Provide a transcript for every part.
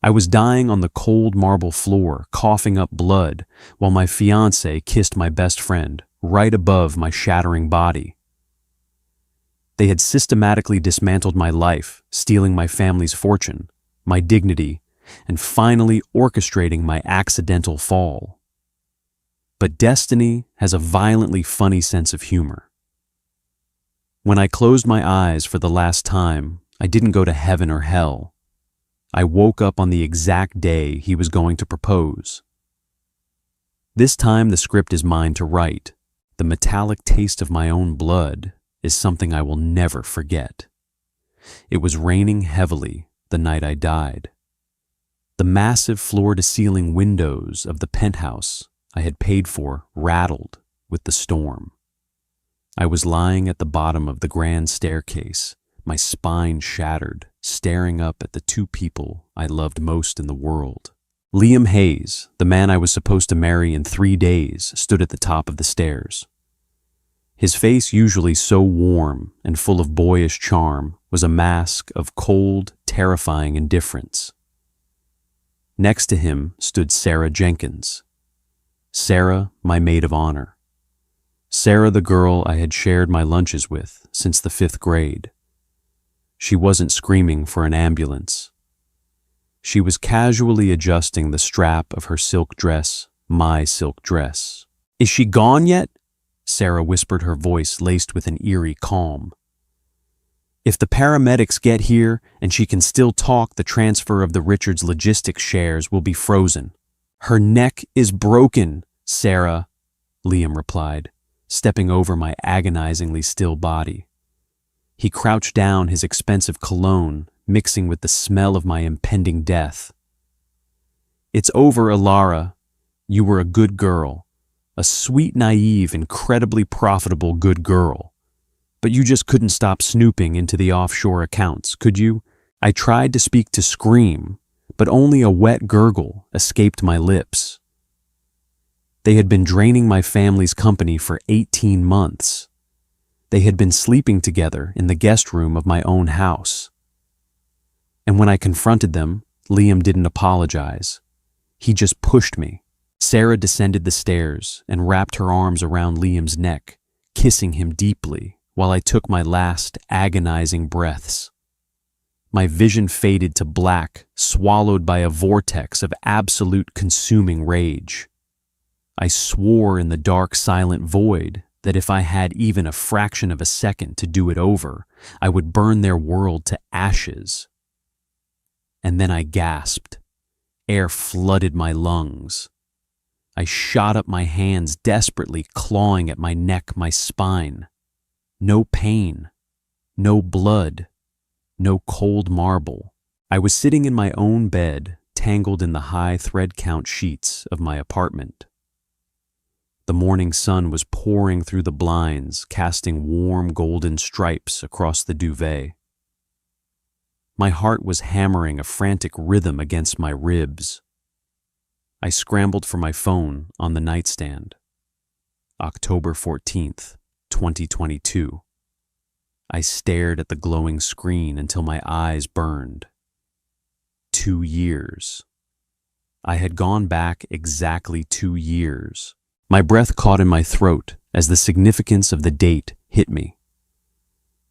I was dying on the cold marble floor, coughing up blood, while my fiancé kissed my best friend, right above my shattering body. They had systematically dismantled my life, stealing my family's fortune, my dignity, and finally orchestrating my accidental fall. But destiny has a violently funny sense of humor. When I closed my eyes for the last time, I didn't go to heaven or hell. I woke up on the exact day he was going to propose. This time the script is mine to write. The metallic taste of my own blood is something I will never forget. It was raining heavily the night I died. The massive floor-to-ceiling windows of the penthouse I had paid for rattled with the storm. I was lying at the bottom of the grand staircase, my spine shattered, staring up at the two people I loved most in the world. Liam Hayes, the man I was supposed to marry in 3 days, stood at the top of the stairs. His face, usually so warm and full of boyish charm, was a mask of cold, terrifying indifference. Next to him stood Sarah Jenkins. Sarah, my maid of honor. Sarah, the girl I had shared my lunches with since the 5th grade. She wasn't screaming for an ambulance. She was casually adjusting the strap of her silk dress, my silk dress. "Is she gone yet?" Sarah whispered, her voice laced with an eerie calm. "If the paramedics get here and she can still talk, the transfer of the Richards Logistics shares will be frozen." "Her neck is broken, Sarah," Liam replied, stepping over my agonizingly still body. He crouched down, his expensive cologne mixing with the smell of my impending death. "It's over, Alara. You were a good girl. A sweet, naive, incredibly profitable good girl. But you just couldn't stop snooping into the offshore accounts, could you?" I tried to speak, to scream, but only a wet gurgle escaped my lips. They had been draining my family's company for 18 months. They had been sleeping together in the guest room of my own house. And when I confronted them, Liam didn't apologize. He just pushed me. Sarah descended the stairs and wrapped her arms around Liam's neck, kissing him deeply while I took my last agonizing breaths. My vision faded to black, swallowed by a vortex of absolute consuming rage. I swore in the dark, silent void that if I had even a fraction of a second to do it over, I would burn their world to ashes. And then I gasped. Air flooded my lungs. I shot up my hands, desperately clawing at my neck, my spine. No pain, no blood, no cold marble. I was sitting in my own bed, tangled in the high thread count sheets of my apartment. The morning sun was pouring through the blinds, casting warm golden stripes across the duvet. My heart was hammering a frantic rhythm against my ribs. I scrambled for my phone on the nightstand. October 14th, 2022. I stared at the glowing screen until my eyes burned. 2 years. I had gone back exactly 2 years. My breath caught in my throat as the significance of the date hit me.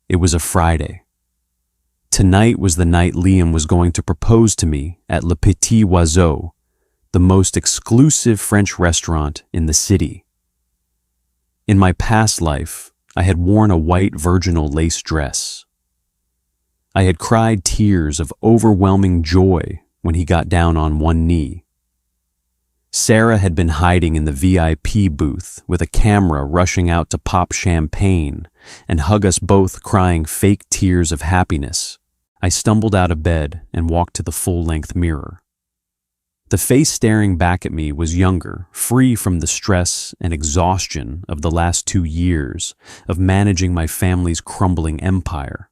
It was a Friday. Tonight was the night Liam was going to propose to me at Le Petit Oiseau, the most exclusive French restaurant in the city. In my past life, I had worn a white virginal lace dress. I had cried tears of overwhelming joy when he got down on one knee. Sarah had been hiding in the VIP booth with a camera, rushing out to pop champagne and hug us both, crying fake tears of happiness. I stumbled out of bed and walked to the full-length mirror. The face staring back at me was younger, free from the stress and exhaustion of the last 2 years of managing my family's crumbling empire.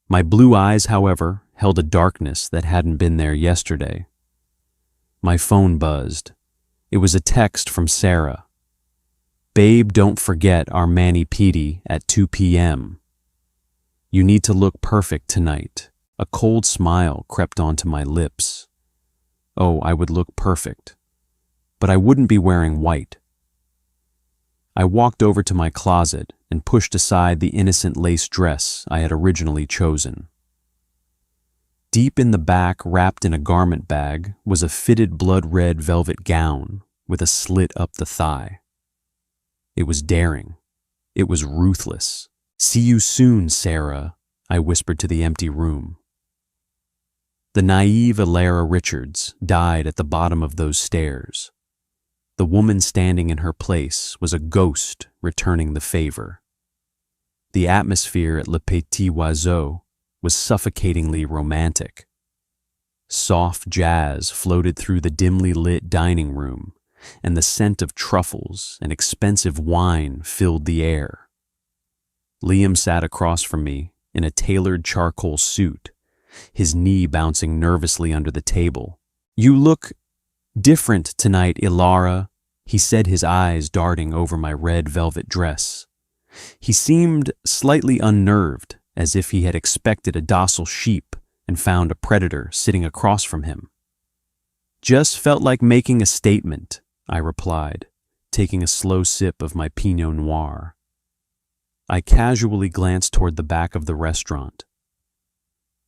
My blue eyes, however, held a darkness that hadn't been there yesterday. My phone buzzed. It was a text from Sarah. "Babe, don't forget our mani-pedi at 2 p.m. You need to look perfect tonight. A cold smile crept onto my lips. Oh, I would look perfect. But I wouldn't be wearing white. I walked over to my closet and pushed aside the innocent lace dress I had originally chosen. Deep in the back, wrapped in a garment bag, was a fitted blood-red velvet gown with a slit up the thigh. It was daring. It was ruthless. "See you soon, Sarah," I whispered to the empty room. The naive Alara Richards died at the bottom of those stairs. The woman standing in her place was a ghost returning the favor. The atmosphere at Le Petit Oiseau was suffocatingly romantic. Soft jazz floated through the dimly lit dining room, and the scent of truffles and expensive wine filled the air. Liam sat across from me in a tailored charcoal suit, his knee bouncing nervously under the table. "You look different tonight, Ilara," he said, his eyes darting over my red velvet dress. He seemed slightly unnerved, as if he had expected a docile sheep and found a predator sitting across from him. "Just felt like making a statement," I replied, taking a slow sip of my Pinot Noir. I casually glanced toward the back of the restaurant.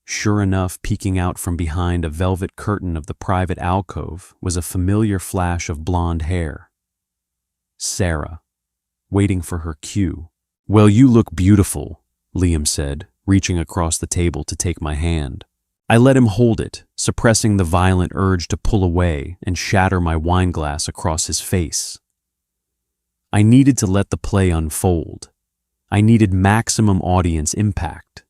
Sure enough, peeking out from behind a velvet curtain of the private alcove was a familiar flash of blonde hair. Sarah, waiting for her cue. "Well, you look beautiful," Liam said, reaching across the table to take my hand. I let him hold it, suppressing the violent urge to pull away and shatter my wine glass across his face. I needed to let the play unfold. I needed maximum audience impact.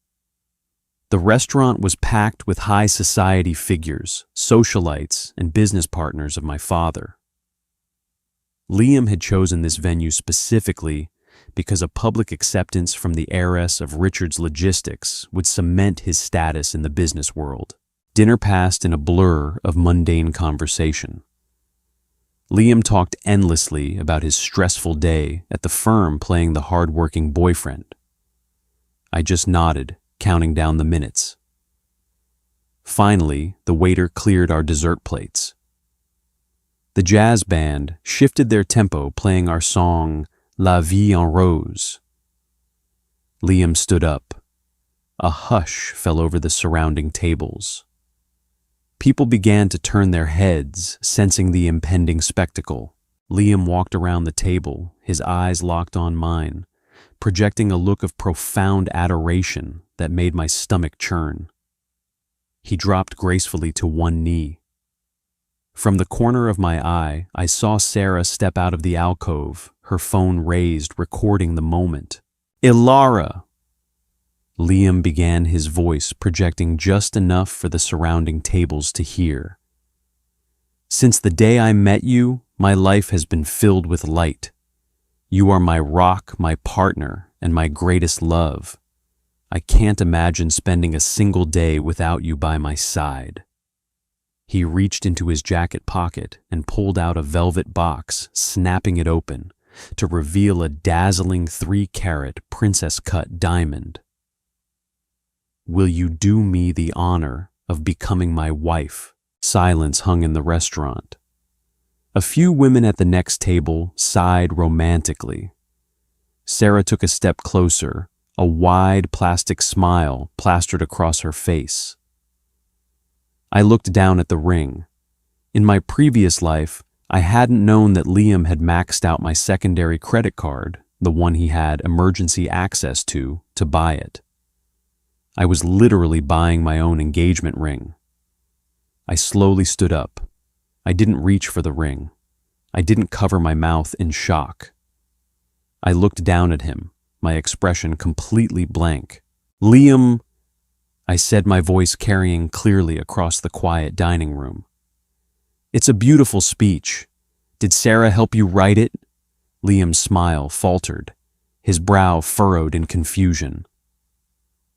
The restaurant was packed with high society figures, socialites, and business partners of my father. Liam had chosen this venue specifically because a public acceptance from the heiress of Richard's Logistics would cement his status in the business world. Dinner passed in a blur of mundane conversation. Liam talked endlessly about his stressful day at the firm playing the hard-working boyfriend. I just nodded, counting down the minutes. Finally, the waiter cleared our dessert plates. The jazz band shifted their tempo, playing our song, La Vie en Rose. Liam stood up. A hush fell over the surrounding tables. People began to turn their heads, sensing the impending spectacle. Liam walked around the table, his eyes locked on mine, projecting a look of profound adoration that made my stomach churn. He dropped gracefully to one knee. From the corner of my eye, I saw Sarah step out of the alcove, her phone raised, recording the moment. "Ilara!" Liam began, his voice projecting just enough for the surrounding tables to hear. "Since the day I met you, my life has been filled with light. You are my rock, my partner, and my greatest love. I can't imagine spending a single day without you by my side." He reached into his jacket pocket and pulled out a velvet box, snapping it open to reveal a dazzling 3-carat princess-cut diamond. "Will you do me the honor of becoming my wife?" Silence hung in the restaurant. A few women at the next table sighed romantically. Sarah took a step closer, a wide plastic smile plastered across her face. I looked down at the ring. In my previous life, I hadn't known that Liam had maxed out my secondary credit card, the one he had emergency access to buy it. I was literally buying my own engagement ring. I slowly stood up. I didn't reach for the ring. I didn't cover my mouth in shock. I looked down at him, my expression completely blank. "Liam," I said, my voice carrying clearly across the quiet dining room. "It's a beautiful speech. Did Sarah help you write it?" Liam's smile faltered, his brow furrowed in confusion.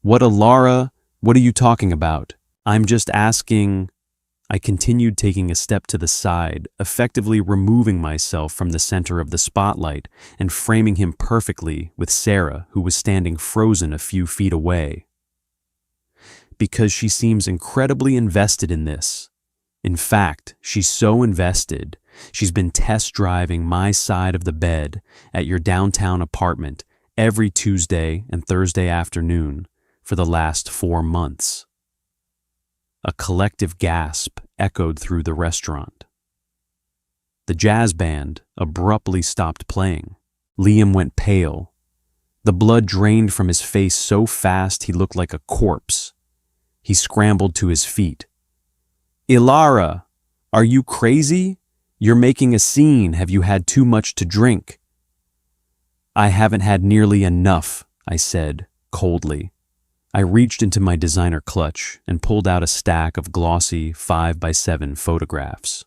"What, Ilara? What are you talking about? I'm just asking." I continued, taking a step to the side, effectively removing myself from the center of the spotlight and framing him perfectly with Sarah, who was standing frozen a few feet away. Because she seems incredibly invested in this. In fact, she's so invested, she's been test driving my side of the bed at your downtown apartment every Tuesday and Thursday afternoon for the last 4 months. A collective gasp echoed through the restaurant. The jazz band abruptly stopped playing. Liam went pale. The blood drained from his face so fast he looked like a corpse. He scrambled to his feet. "Ilara, are you crazy? You're making a scene. Have you had too much to drink?" "I haven't had nearly enough," I said, coldly. I reached into my designer clutch and pulled out a stack of glossy 5x7 photographs.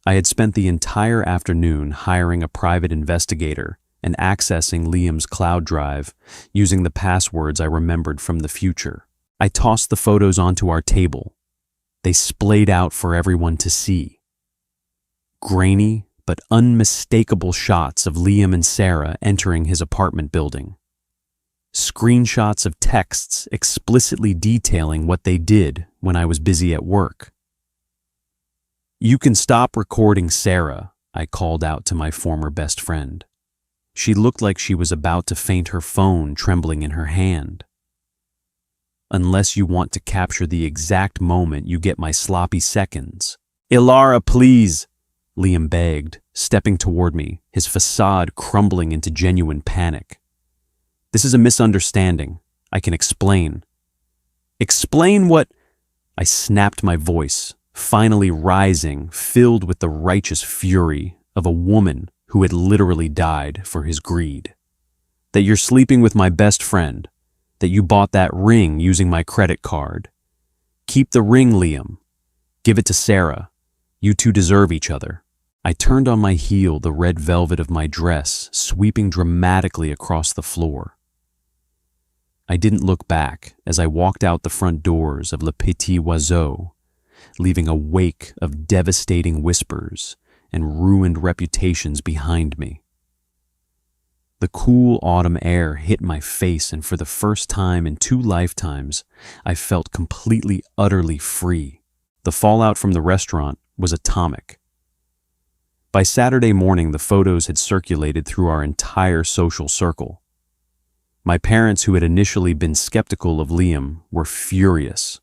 I had spent the entire afternoon hiring a private investigator and accessing Liam's cloud drive using the passwords I remembered from the future. I tossed the photos onto our table. They splayed out for everyone to see. Grainy but unmistakable shots of Liam and Sarah entering his apartment building. Screenshots of texts explicitly detailing what they did when I was busy at work. "You can stop recording Sarah," I called out to my former best friend. She looked like she was about to faint, her phone trembling in her hand. "Unless you want to capture the exact moment you get my sloppy seconds." "Ilara, please," Liam begged, stepping toward me, his facade crumbling into genuine panic. "This is a misunderstanding. I can explain." "Explain what?" I snapped my voice, finally rising, filled with the righteous fury of a woman who had literally died for his greed. "That you're sleeping with my best friend. That you bought that ring using my credit card. Keep the ring, Liam. Give it to Sarah. You two deserve each other." I turned on my heel, the red velvet of my dress sweeping dramatically across the floor. I didn't look back as I walked out the front doors of Le Petit Oiseau, leaving a wake of devastating whispers and ruined reputations behind me. The cool autumn air hit my face, and for the first time in 2 lifetimes, I felt completely, utterly free. The fallout from the restaurant was atomic. By Saturday morning, the photos had circulated through our entire social circle. My parents, who had initially been skeptical of Liam, were furious.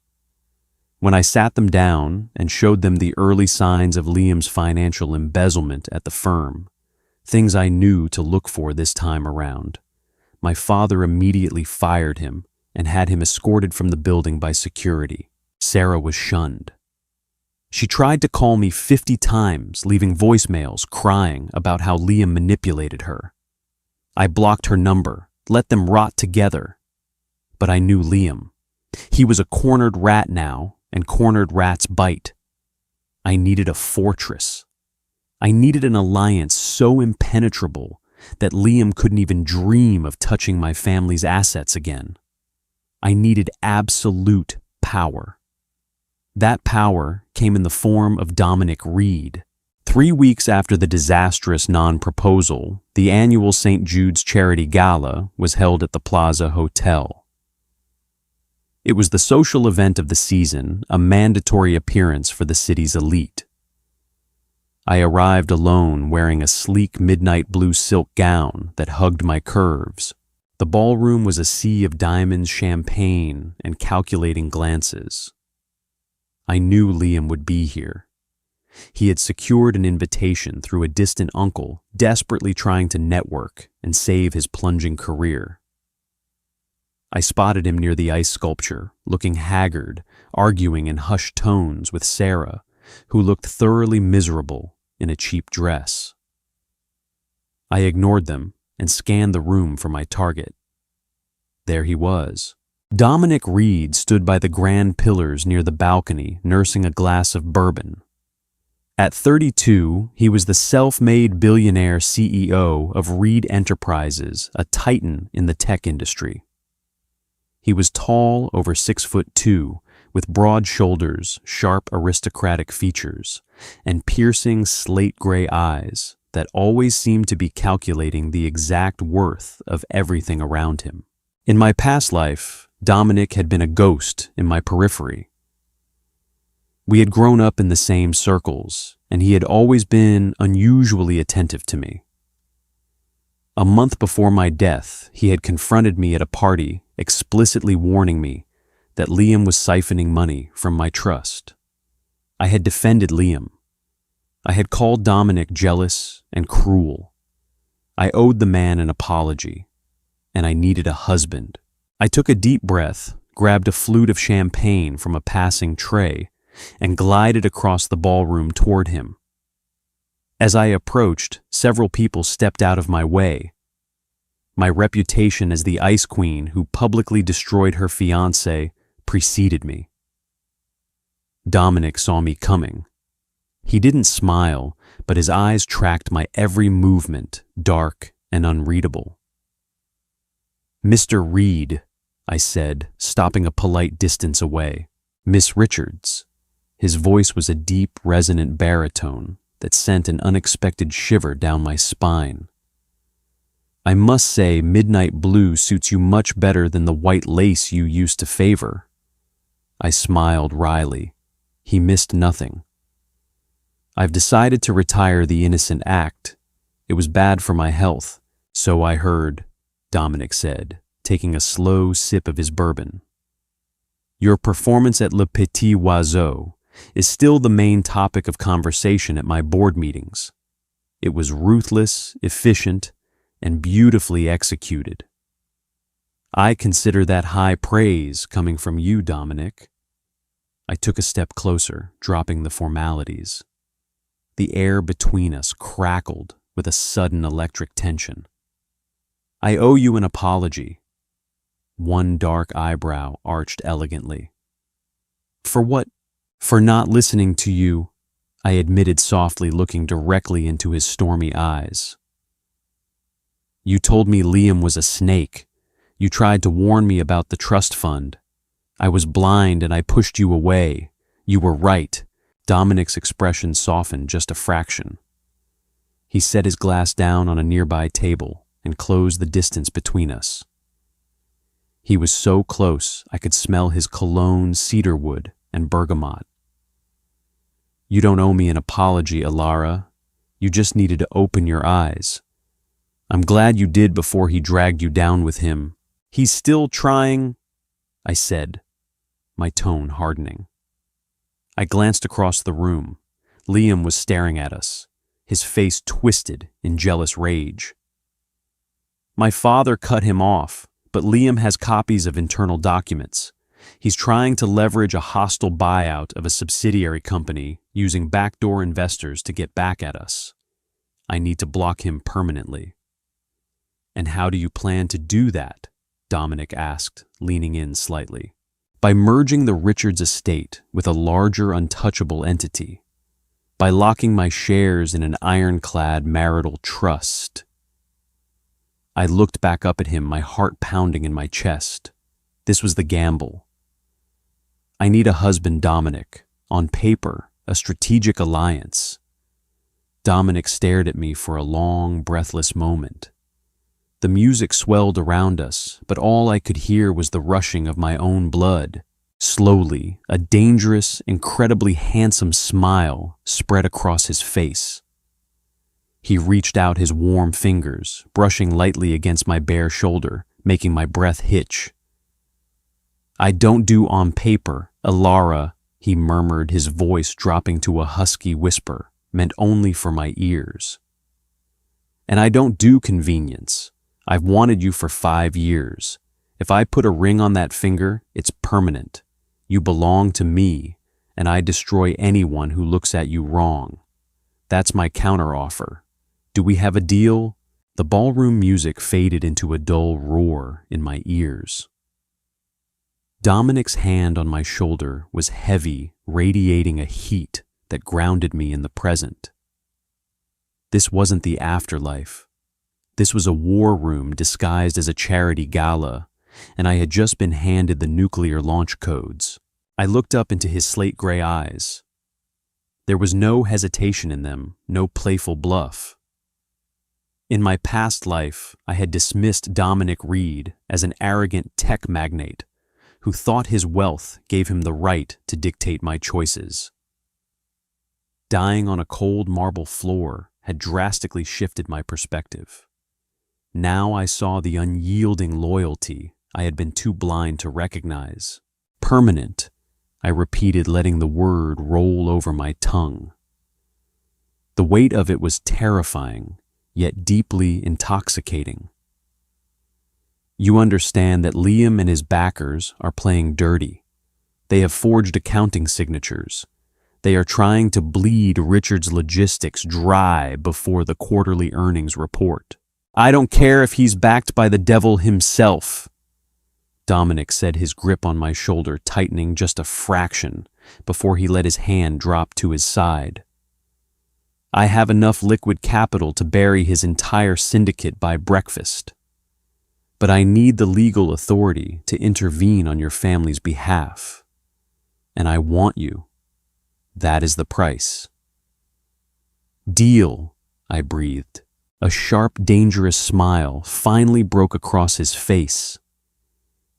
When I sat them down and showed them the early signs of Liam's financial embezzlement at the firm, things I knew to look for this time around, my father immediately fired him and had him escorted from the building by security. Sarah was shunned. She tried to call me 50 times, leaving voicemails crying about how Liam manipulated her. I blocked her number, let them rot together. But I knew Liam. He was a cornered rat now, and cornered rats bite. I needed a fortress. I needed an alliance so impenetrable that Liam couldn't even dream of touching my family's assets again. I needed absolute power. That power came in the form of Dominic Reed. 3 weeks after the disastrous non-proposal, the annual St. Jude's Charity Gala was held at the Plaza Hotel. It was the social event of the season, a mandatory appearance for the city's elite. I arrived alone, wearing a sleek midnight blue silk gown that hugged my curves. The ballroom was a sea of diamonds, champagne, and calculating glances. I knew Liam would be here. He had secured an invitation through a distant uncle, desperately trying to network and save his plunging career. I spotted him near the ice sculpture, looking haggard, arguing in hushed tones with Sarah, who looked thoroughly miserable in a cheap dress. I ignored them and scanned the room for my target. There he was. Dominic Reed stood by the grand pillars near the balcony, nursing a glass of bourbon. At 32, he was the self-made billionaire CEO of Reed Enterprises, a titan in the tech industry. He was tall, over 6'2", with broad shoulders, sharp aristocratic features, and piercing slate-gray eyes that always seemed to be calculating the exact worth of everything around him. In my past life, Dominic had been a ghost in my periphery. We had grown up in the same circles, and he had always been unusually attentive to me. A month before my death, he had confronted me at a party, explicitly warning me that Liam was siphoning money from my trust. I had defended Liam. I had called Dominic jealous and cruel. I owed the man an apology, and I needed a husband. I took a deep breath, grabbed a flute of champagne from a passing tray, and glided across the ballroom toward him. As I approached, several people stepped out of my way. My reputation as the Ice Queen who publicly destroyed her fiancé preceded me. Dominic saw me coming. He didn't smile, but his eyes tracked my every movement, dark and unreadable. "Mr. Reed," I said, stopping a polite distance away. "Miss Richards." His voice was a deep, resonant baritone that sent an unexpected shiver down my spine. "I must say midnight blue suits you much better than the white lace you used to favor." I smiled wryly. He missed nothing. "I've decided to retire the innocent act. It was bad for my health, so I heard," Dominic said, taking a slow sip of his bourbon. "Your performance at Le Petit Oiseau is still the main topic of conversation at my board meetings. It was ruthless, efficient, and beautifully executed. I consider that high praise coming from you, Dominic." I took a step closer, dropping the formalities. The air between us crackled with a sudden electric tension. "I owe you an apology." One dark eyebrow arched elegantly. "For what?" "For not listening to you," I admitted softly, looking directly into his stormy eyes. "You told me Liam was a snake. You tried to warn me about the trust fund. I was blind and I pushed you away. You were right." Dominic's expression softened just a fraction. He set his glass down on a nearby table and closed the distance between us. He was so close I could smell his cologne, cedarwood, and bergamot. "You don't owe me an apology, Alara. You just needed to open your eyes. I'm glad you did before he dragged you down with him. He's still trying," I said, my tone hardening. I glanced across the room. Liam was staring at us, his face twisted in jealous rage. "My father cut him off, but Liam has copies of internal documents. He's trying to leverage a hostile buyout of a subsidiary company using backdoor investors to get back at us. I need to block him permanently." "And how do you plan to do that?" Dominic asked, leaning in slightly. "By merging the Richards estate with a larger untouchable entity. By locking my shares in an ironclad marital trust." I looked back up at him, my heart pounding in my chest. This was the gamble. "I need a husband, Dominic. On paper, a strategic alliance." Dominic stared at me for a long, breathless moment. The music swelled around us, but all I could hear was the rushing of my own blood. Slowly, a dangerous, incredibly handsome smile spread across his face. He reached out his warm fingers, brushing lightly against my bare shoulder, making my breath hitch. "I don't do on paper, Alara," he murmured, his voice dropping to a husky whisper, meant only for my ears. "And I don't do convenience. I've wanted you for 5 years. If I put a ring on that finger, it's permanent. You belong to me, and I destroy anyone who looks at you wrong. That's my counteroffer. Do we have a deal?" The ballroom music faded into a dull roar in my ears. Dominic's hand on my shoulder was heavy, radiating a heat that grounded me in the present. This wasn't the afterlife. This was a war room disguised as a charity gala, and I had just been handed the nuclear launch codes. I looked up into his slate-gray eyes. There was no hesitation in them, no playful bluff. In my past life, I had dismissed Dominic Reed as an arrogant tech magnate, who thought his wealth gave him the right to dictate my choices. Dying on a cold marble floor had drastically shifted my perspective. Now I saw the unyielding loyalty I had been too blind to recognize. Permanent, I repeated, letting the word roll over my tongue. The weight of it was terrifying, yet deeply intoxicating. You understand that Liam and his backers are playing dirty. They have forged accounting signatures. They are trying to bleed Richard's logistics dry before the quarterly earnings report. I don't care if he's backed by the devil himself, Dominic said, his grip on my shoulder tightening just a fraction before he let his hand drop to his side. I have enough liquid capital to bury his entire syndicate by breakfast. But I need the legal authority to intervene on your family's behalf. And I want you. That is the price. Deal, I breathed. A sharp, dangerous smile finally broke across his face.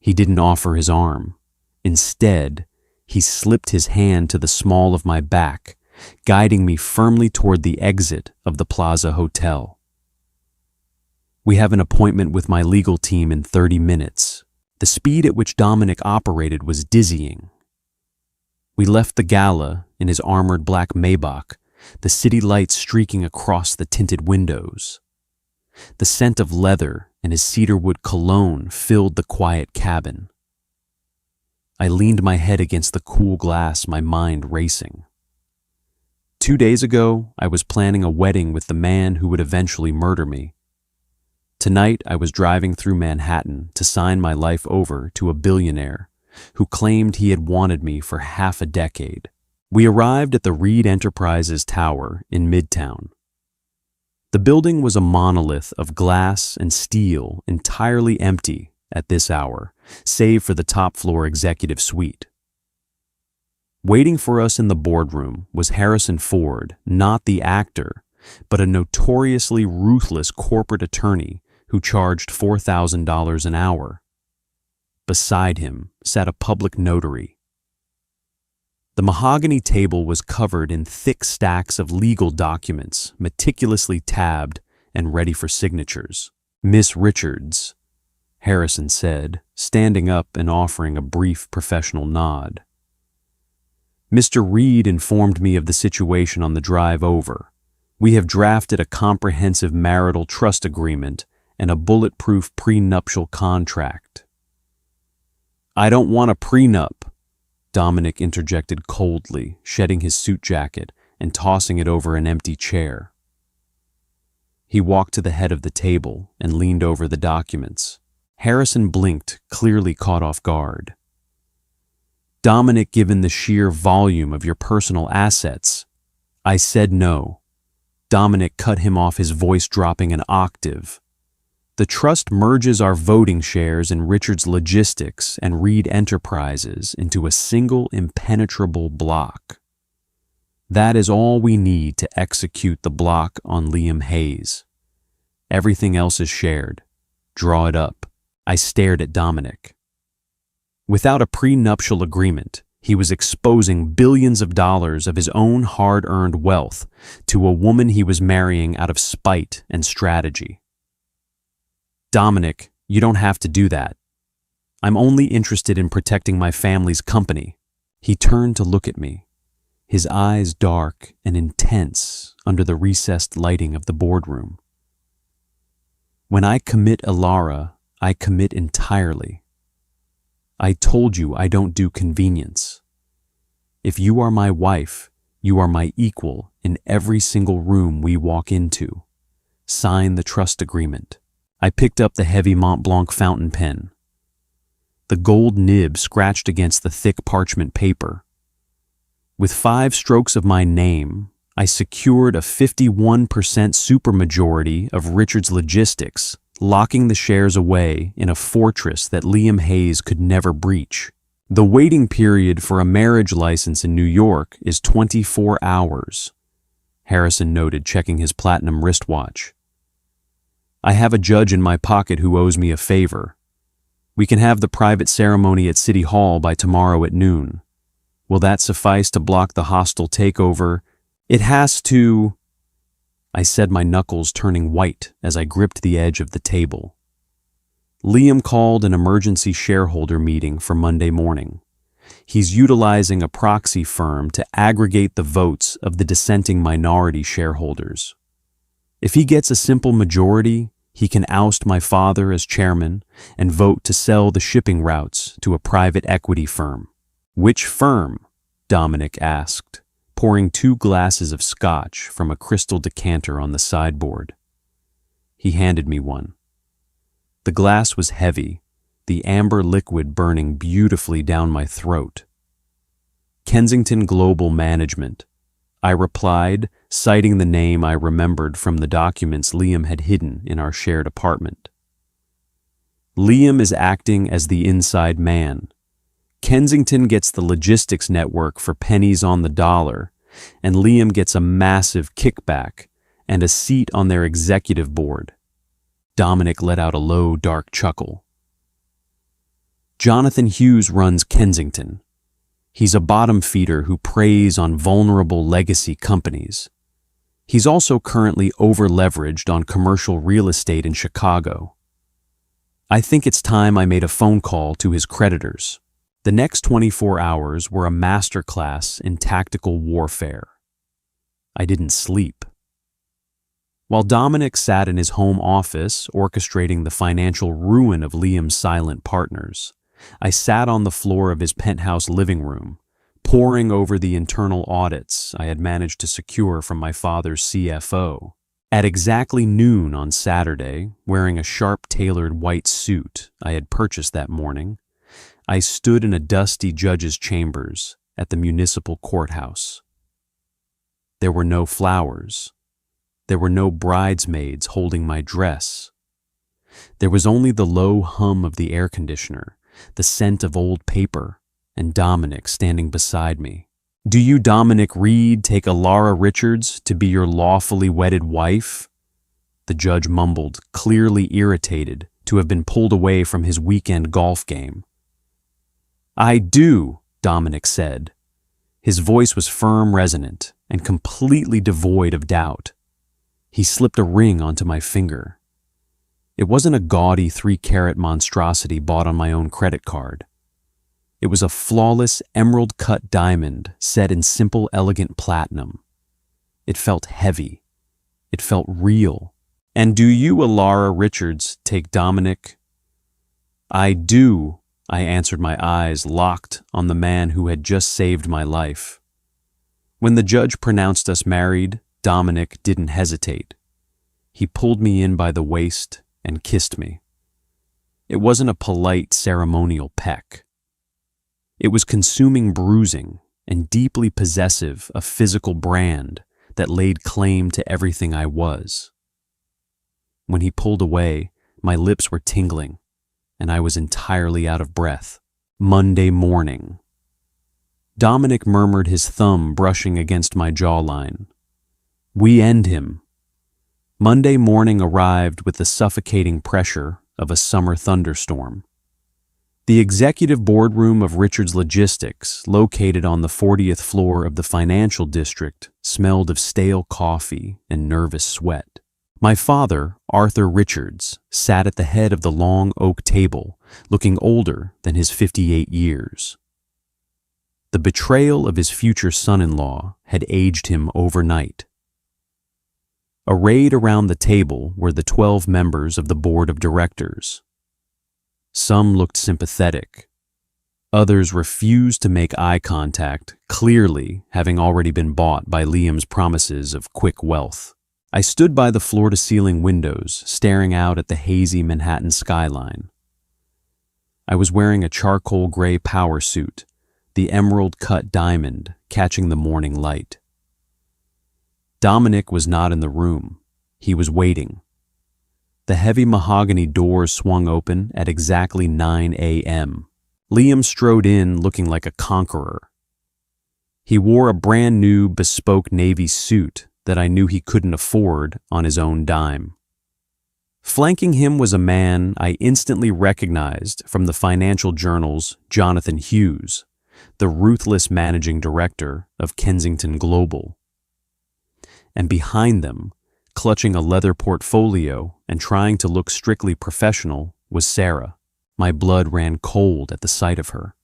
He didn't offer his arm. Instead, he slipped his hand to the small of my back, guiding me firmly toward the exit of the Plaza Hotel. We have an appointment with my legal team in 30 minutes. The speed at which Dominic operated was dizzying. We left the gala in his armored black Maybach, the city lights streaking across the tinted windows. The scent of leather and his cedarwood cologne filled the quiet cabin. I leaned my head against the cool glass, my mind racing. 2 days ago, I was planning a wedding with the man who would eventually murder me. Tonight, I was driving through Manhattan to sign my life over to a billionaire who claimed he had wanted me for half a decade. We arrived at the Reed Enterprises Tower in Midtown. The building was a monolith of glass and steel, entirely empty at this hour, save for the top-floor executive suite. Waiting for us in the boardroom was Harrison Ford, not the actor, but a notoriously ruthless corporate attorney who charged $4,000 an hour. Beside him sat a public notary. The mahogany table was covered in thick stacks of legal documents, meticulously tabbed and ready for signatures. Miss Richards, Harrison said, standing up and offering a brief professional nod. Mr. Reed informed me of the situation on the drive over. We have drafted a comprehensive marital trust agreement and a bulletproof prenuptial contract. I don't want a prenup, Dominic interjected coldly, shedding his suit jacket and tossing it over an empty chair. He walked to the head of the table and leaned over the documents. Harrison blinked, clearly caught off guard. Dominic, given the sheer volume of your personal assets, I said no. Dominic cut him off, his voice dropping an octave. The trust merges our voting shares in Richard's Logistics and Reed Enterprises into a single impenetrable block. That is all we need to execute the block on Liam Hayes. Everything else is shared. Draw it up. I stared at Dominic. Without a prenuptial agreement, he was exposing billions of dollars of his own hard-earned wealth to a woman he was marrying out of spite and strategy. Dominic, you don't have to do that. I'm only interested in protecting my family's company. He turned to look at me, his eyes dark and intense under the recessed lighting of the boardroom. When I commit Ilara, I commit entirely. I told you I don't do convenience. If you are my wife, you are my equal in every single room we walk into. Sign the trust agreement. I picked up the heavy Mont Blanc fountain pen. The gold nib scratched against the thick parchment paper. With 5 strokes of my name, I secured a 51% supermajority of Richard's Logistics, locking the shares away in a fortress that Liam Hayes could never breach. The waiting period for a marriage license in New York is 24 hours, Harrison noted, checking his platinum wristwatch. I have a judge in my pocket who owes me a favor. We can have the private ceremony at City Hall by tomorrow at noon. Will that suffice to block the hostile takeover? It has to, I said, my knuckles turning white as I gripped the edge of the table. Liam called an emergency shareholder meeting for Monday morning. He's utilizing a proxy firm to aggregate the votes of the dissenting minority shareholders. If he gets a simple majority, he can oust my father as chairman and vote to sell the shipping routes to a private equity firm. Which firm? Dominic asked, pouring 2 glasses of scotch from a crystal decanter on the sideboard. He handed me one. The glass was heavy, the amber liquid burning beautifully down my throat. Kensington Global Management, I replied, citing the name I remembered from the documents Liam had hidden in our shared apartment. Liam is acting as the inside man. Kensington gets the logistics network for pennies on the dollar, and Liam gets a massive kickback and a seat on their executive board. Dominic let out a low, dark chuckle. Jonathan Hughes runs Kensington. He's a bottom feeder who preys on vulnerable legacy companies. He's also currently over-leveraged on commercial real estate in Chicago. I think it's time I made a phone call to his creditors. The next 24 hours were a masterclass in tactical warfare. I didn't sleep. While Dominic sat in his home office orchestrating the financial ruin of Liam's silent partners, I sat on the floor of his penthouse living room, poring over the internal audits I had managed to secure from my father's CFO. At exactly noon on Saturday, wearing a sharp-tailored white suit I had purchased that morning, I stood in a dusty judge's chambers at the municipal courthouse. There were no flowers. There were no bridesmaids holding my dress. There was only the low hum of the air conditioner, the scent of old paper, and Dominic standing beside me. Do you, Dominic Reed, take Alara Richards to be your lawfully wedded wife? The judge mumbled, clearly irritated to have been pulled away from his weekend golf game. I do, Dominic said. His voice was firm, resonant, and completely devoid of doubt. He slipped a ring onto my finger. It wasn't a gaudy 3-carat monstrosity bought on my own credit card. It was a flawless emerald-cut diamond set in simple, elegant platinum. It felt heavy. It felt real. And do you, Alara Richards, take Dominic? I do, I answered, my eyes locked on the man who had just saved my life. When the judge pronounced us married, Dominic didn't hesitate. He pulled me in by the waist and kissed me. It wasn't a polite ceremonial peck. It was consuming bruising and deeply possessive a physical brand that laid claim to everything I was. When he pulled away, my lips were tingling, and I was entirely out of breath. Monday morning. Dominic murmured, his thumb brushing against my jawline. We end him. Monday morning arrived with the suffocating pressure of a summer thunderstorm. The executive boardroom of Richards Logistics, located on the 40th floor of the financial district, smelled of stale coffee and nervous sweat. My father, Arthur Richards, sat at the head of the long oak table, looking older than his 58 years. The betrayal of his future son-in-law had aged him overnight. Arrayed around the table were the 12 members of the board of directors. Some looked sympathetic. Others refused to make eye contact, clearly having already been bought by Liam's promises of quick wealth. I stood by the floor-to-ceiling windows, staring out at the hazy Manhattan skyline. I was wearing a charcoal gray power suit, the emerald-cut diamond catching the morning light. Dominic was not in the room. He was waiting. The heavy mahogany doors swung open at exactly 9 a.m. Liam strode in looking like a conqueror. He wore a brand new bespoke navy suit that I knew he couldn't afford on his own dime. Flanking him was a man I instantly recognized from the Financial Journal's Jonathan Hughes, the ruthless managing director of Kensington Global. And behind them, clutching a leather portfolio and trying to look strictly professional, was Sarah. My blood ran cold at the sight of her.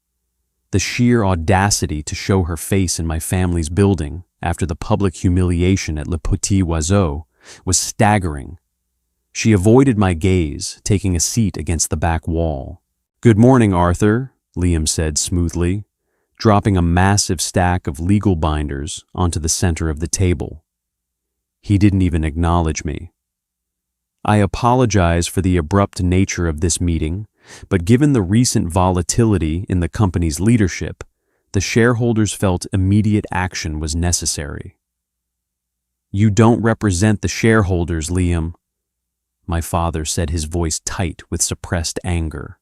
The sheer audacity to show her face in my family's building after the public humiliation at Le Petit Oiseau was staggering. She avoided my gaze, taking a seat against the back wall. "Good morning, Arthur," Liam said smoothly, dropping a massive stack of legal binders onto the center of the table. He didn't even acknowledge me. I apologize for the abrupt nature of this meeting, but given the recent volatility in the company's leadership, the shareholders felt immediate action was necessary. "You don't represent the shareholders, Liam," my father said, his voice tight with suppressed anger.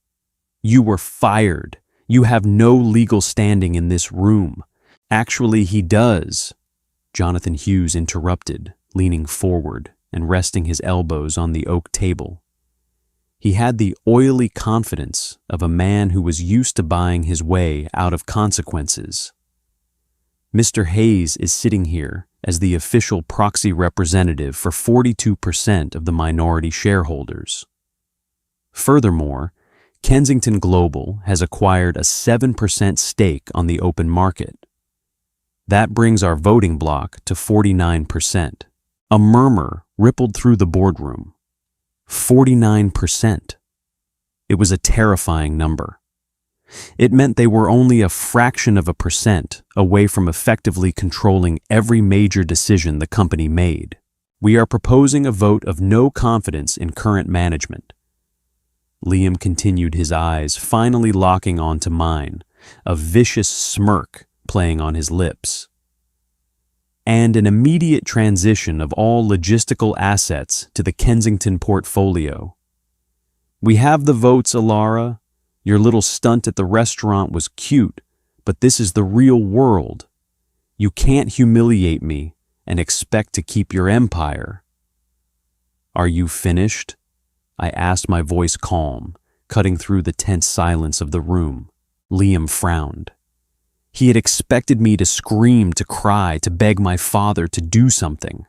"You were fired. You have no legal standing in this room." "Actually, he does," Jonathan Hughes interrupted, leaning forward and resting his elbows on the oak table. He had the oily confidence of a man who was used to buying his way out of consequences. "Mr. Hayes is sitting here as the official proxy representative for 42% of the minority shareholders. Furthermore, Kensington Global has acquired a 7% stake on the open market. That brings our voting bloc to 49%. A murmur rippled through the boardroom. 49%. It was a terrifying number. It meant they were only a fraction of a percent away from effectively controlling every major decision the company made. "We are proposing a vote of no confidence in current management." Liam continued, his eyes finally locking onto mine, a vicious smirk playing on his lips. "And an immediate transition of all logistical assets to the Kensington portfolio. We have the votes, Alara. Your little stunt at the restaurant was cute, but this is the real world. You can't humiliate me and expect to keep your empire." "Are you finished?" I asked, my voice calm, cutting through the tense silence of the room. Liam frowned. He had expected me to scream, to cry, to beg my father to do something.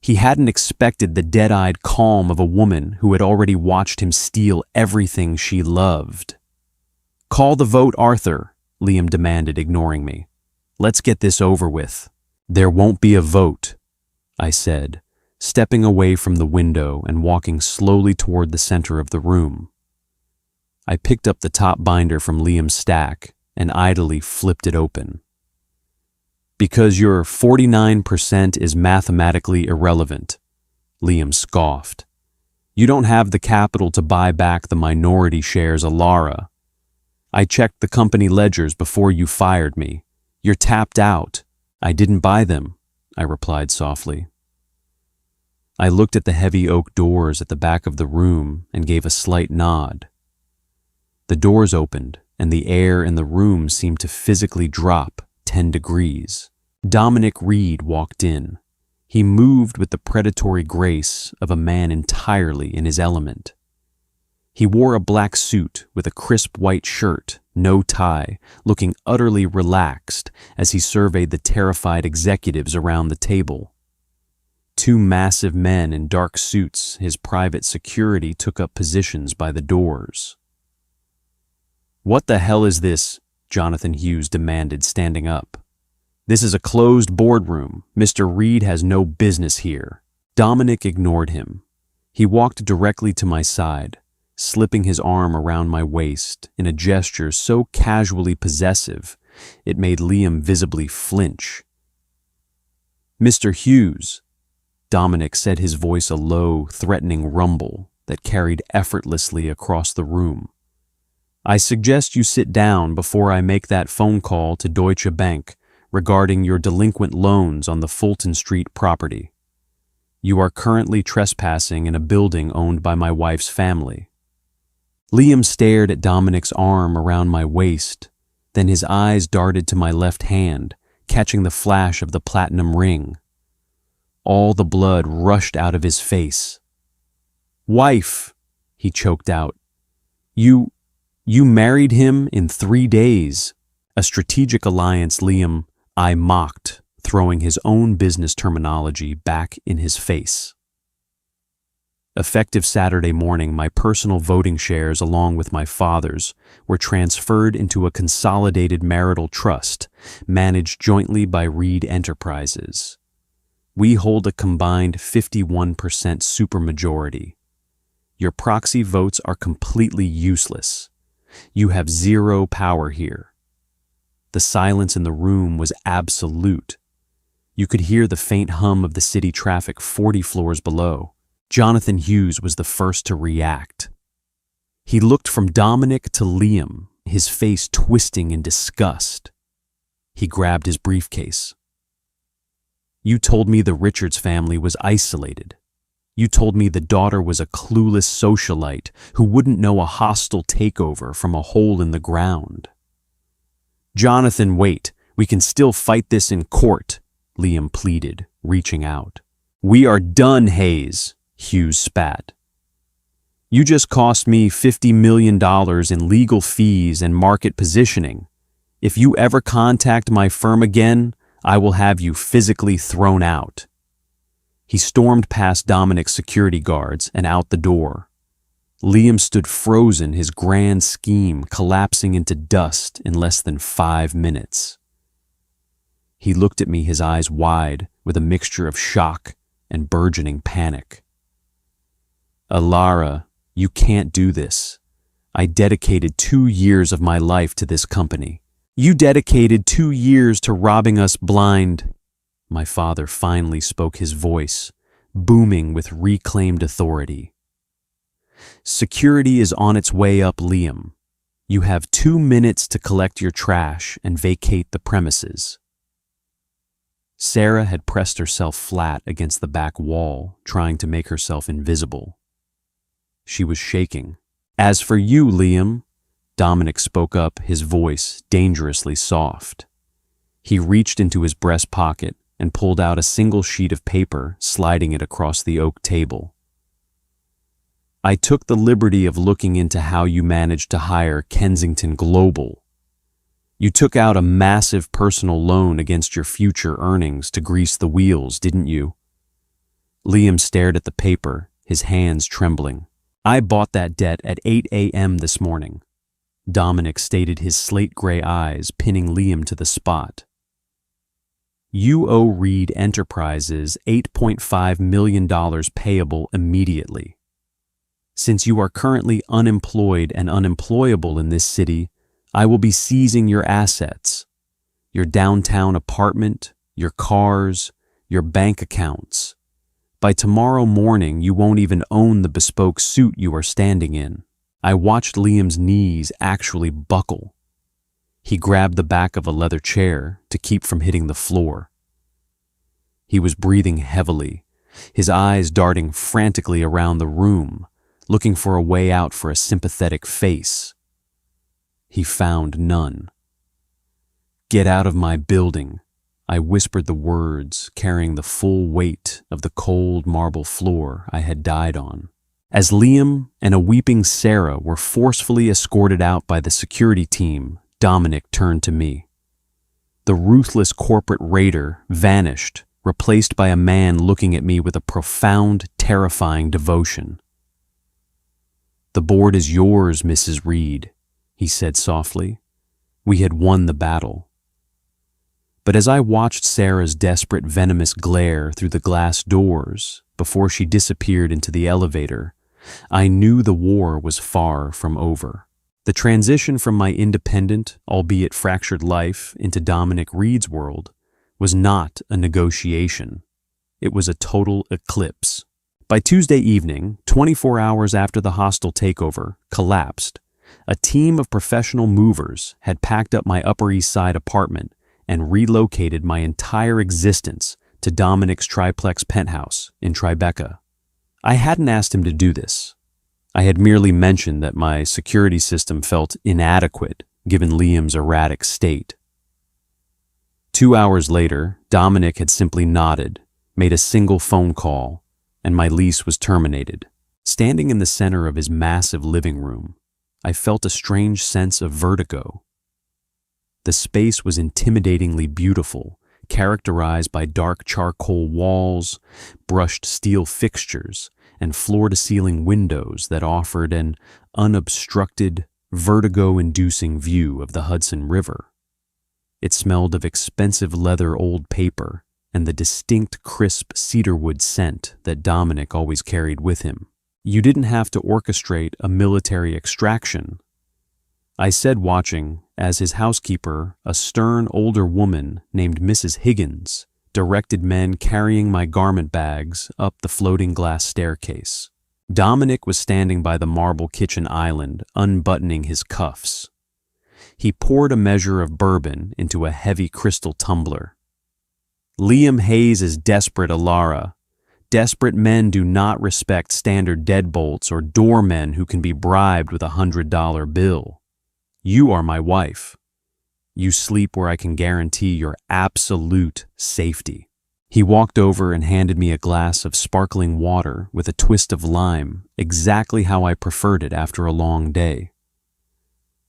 He hadn't expected the dead-eyed calm of a woman who had already watched him steal everything she loved. "Call the vote, Arthur," Liam demanded, ignoring me. "Let's get this over with." "There won't be a vote," I said, stepping away from the window and walking slowly toward the center of the room. I picked up the top binder from Liam's stack and idly flipped it open. "Because your 49% is mathematically irrelevant," Liam scoffed. "You don't have the capital to buy back the minority shares, Alara. I checked the company ledgers before you fired me. You're tapped out." "I didn't buy them," I replied softly. I looked at the heavy oak doors at the back of the room and gave a slight nod. The doors opened, and the air in the room seemed to physically drop 10 degrees. Dominic Reed walked in. He moved with the predatory grace of a man entirely in his element. He wore a black suit with a crisp white shirt, no tie, looking utterly relaxed as he surveyed the terrified executives around the table. Two massive men in dark suits, his private security, took up positions by the doors. "What the hell is this?" Jonathan Hughes demanded, standing up. "This is a closed boardroom. Mr. Reed has no business here." Dominic ignored him. He walked directly to my side, slipping his arm around my waist in a gesture so casually possessive it made Liam visibly flinch. "Mr. Hughes," Dominic said, his voice a low, threatening rumble that carried effortlessly across the room. "I suggest you sit down before I make that phone call to Deutsche Bank regarding your delinquent loans on the Fulton Street property. You are currently trespassing in a building owned by my wife's family." Liam stared at Dominic's arm around my waist, then his eyes darted to my left hand, catching the flash of the platinum ring. All the blood rushed out of his face. Wife, he choked out. You married him in 3 days. A strategic alliance, Liam, I mocked, throwing his own business terminology back in his face. Effective Saturday morning, my personal voting shares, along with my father's, were transferred into a consolidated marital trust managed jointly by Reed Enterprises. We hold a combined 51% supermajority. Your proxy votes are completely useless. You have zero power here. The silence in the room was absolute. You could hear the faint hum of the city traffic 40 floors below. Jonathan Hughes was the first to react. He looked from Dominic to Liam, his face twisting in disgust. He grabbed his briefcase. You told me the Richards family was isolated. You told me the daughter was a clueless socialite who wouldn't know a hostile takeover from a hole in the ground. Jonathan, wait. We can still fight this in court, Liam pleaded, reaching out. We are done, Hayes, Hughes spat. You just cost me $50 million in legal fees and market positioning. If you ever contact my firm again, I will have you physically thrown out. He stormed past Dominic's security guards and out the door. Liam stood frozen, his grand scheme collapsing into dust in less than 5 minutes. He looked at me, his eyes wide, with a mixture of shock and burgeoning panic. Alara, you can't do this. I dedicated 2 years of my life to this company. You dedicated 2 years to robbing us blind. My father finally spoke, his voice booming with reclaimed authority. Security is on its way up, Liam. You have 2 minutes to collect your trash and vacate the premises. Sarah had pressed herself flat against the back wall, trying to make herself invisible. She was shaking. As for you, Liam, Dominic spoke up, his voice dangerously soft. He reached into his breast pocket and pulled out a single sheet of paper, sliding it across the oak table. I took the liberty of looking into how you managed to hire Kensington Global. You took out a massive personal loan against your future earnings to grease the wheels, didn't you? Liam stared at the paper, his hands trembling. I bought that debt at 8 a.m. this morning. Dominic stated, his slate-gray eyes pinning Liam to the spot. You owe Reed Enterprises $8.5 million payable immediately. Since you are currently unemployed and unemployable in this city, I will be seizing your assets, your downtown apartment, your cars, your bank accounts. By tomorrow morning, you won't even own the bespoke suit you are standing in. I watched Liam's knees actually buckle. He grabbed the back of a leather chair to keep from hitting the floor. He was breathing heavily, his eyes darting frantically around the room, looking for a way out for a sympathetic face. He found none. Get out of my building. I whispered the words, carrying the full weight of the cold marble floor I had died on. As Liam and a weeping Sarah were forcefully escorted out by the security team, Dominic turned to me. The ruthless corporate raider vanished, replaced by a man looking at me with a profound, terrifying devotion. The board is yours, Mrs. Reed, he said softly. We had won the battle. But as I watched Sarah's desperate, venomous glare through the glass doors before she disappeared into the elevator, I knew the war was far from over. The transition from my independent, albeit fractured life into Dominic Reed's world was not a negotiation. It was a total eclipse. By Tuesday evening, 24 hours after the hostile takeover collapsed, a team of professional movers had packed up my Upper East Side apartment and relocated my entire existence to Dominic's triplex penthouse in Tribeca. I hadn't asked him to do this. I had merely mentioned that my security system felt inadequate given Liam's erratic state. 2 hours later, Dominic had simply nodded, made a single phone call, and my lease was terminated. Standing in the center of his massive living room, I felt a strange sense of vertigo. The space was intimidatingly beautiful, characterized by dark charcoal walls, brushed steel fixtures, and floor-to-ceiling windows that offered an unobstructed, vertigo-inducing view of the Hudson River. It smelled of expensive leather old paper and the distinct crisp cedarwood scent that Dominic always carried with him. You didn't have to orchestrate a military extraction, I said, watching as his housekeeper, a stern older woman named Mrs. Higgins, directed men carrying my garment bags up the floating glass staircase. Dominic was standing by the marble kitchen island, unbuttoning his cuffs. He poured a measure of bourbon into a heavy crystal tumbler. Liam Hayes is desperate, Alara. Desperate men do not respect standard deadbolts or doormen who can be bribed with $100 bill. You are my wife. You sleep where I can guarantee your absolute safety. He walked over and handed me a glass of sparkling water with a twist of lime, exactly how I preferred it after a long day.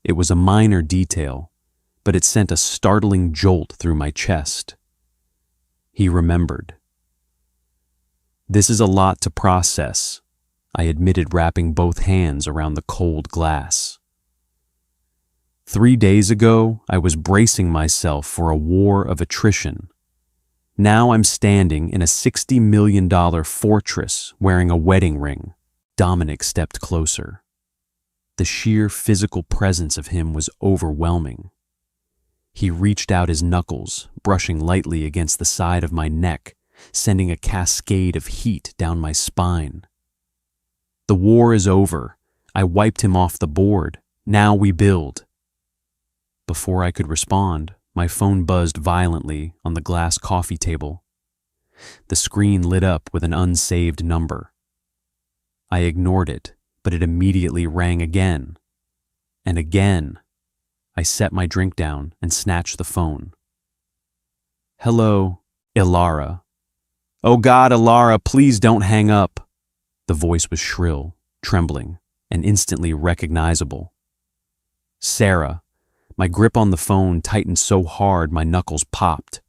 It was a minor detail, but it sent a startling jolt through my chest. He remembered. This is a lot to process, I admitted, wrapping both hands around the cold glass. 3 days ago, I was bracing myself for a war of attrition. Now I'm standing in a $60 million fortress wearing a wedding ring. Dominic stepped closer. The sheer physical presence of him was overwhelming. He reached out his knuckles, brushing lightly against the side of my neck, sending a cascade of heat down my spine. The war is over. I wiped him off the board. Now we build. Before I could respond, my phone buzzed violently on the glass coffee table. The screen lit up with an unsaved number. I ignored it, but it immediately rang again. And again. I set my drink down and snatched the phone. Hello, Ilara. Oh God, Ilara, please don't hang up. The voice was shrill, trembling, and instantly recognizable. Sarah. My grip on the phone tightened so hard my knuckles popped.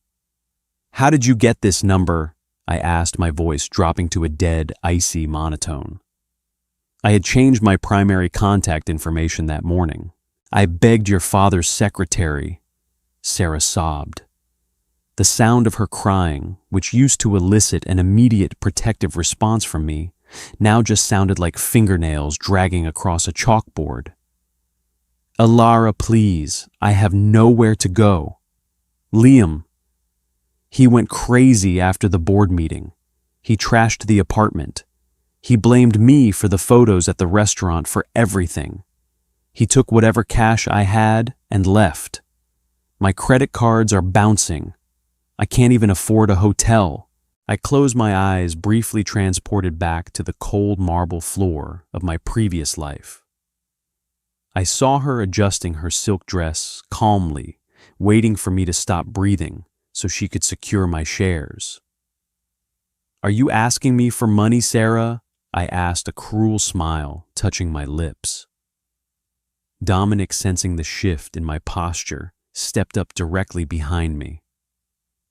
How did you get this number? I asked, my voice dropping to a dead, icy monotone. I had changed my primary contact information that morning. I begged your father's secretary. Sarah sobbed. The sound of her crying, which used to elicit an immediate protective response from me, now just sounded like fingernails dragging across a chalkboard. Ilara, please, I have nowhere to go. Liam. He went crazy after the board meeting. He trashed the apartment. He blamed me for the photos at the restaurant, for everything. He took whatever cash I had and left. My credit cards are bouncing. I can't even afford a hotel. I closed my eyes, briefly transported back to the cold marble floor of my previous life. I saw her adjusting her silk dress calmly, waiting for me to stop breathing so she could secure my shares. Are you asking me for money, Sarah? I asked, a cruel smile touching my lips. Dominic, sensing the shift in my posture, stepped up directly behind me.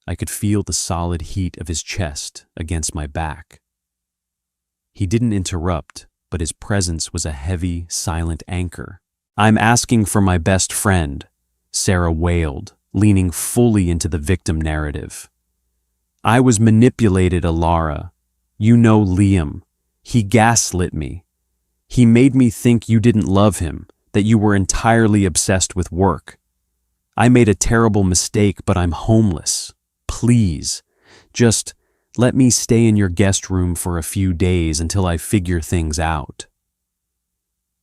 I could feel the solid heat of his chest against my back. He didn't interrupt, but his presence was a heavy, silent anchor. I'm asking for my best friend, Sarah wailed, leaning fully into the victim narrative. I was manipulated, Ilara. You know Liam. He gaslit me. He made me think you didn't love him, that you were entirely obsessed with work. I made a terrible mistake, but I'm homeless. Please, just let me stay in your guest room for a few days until I figure things out.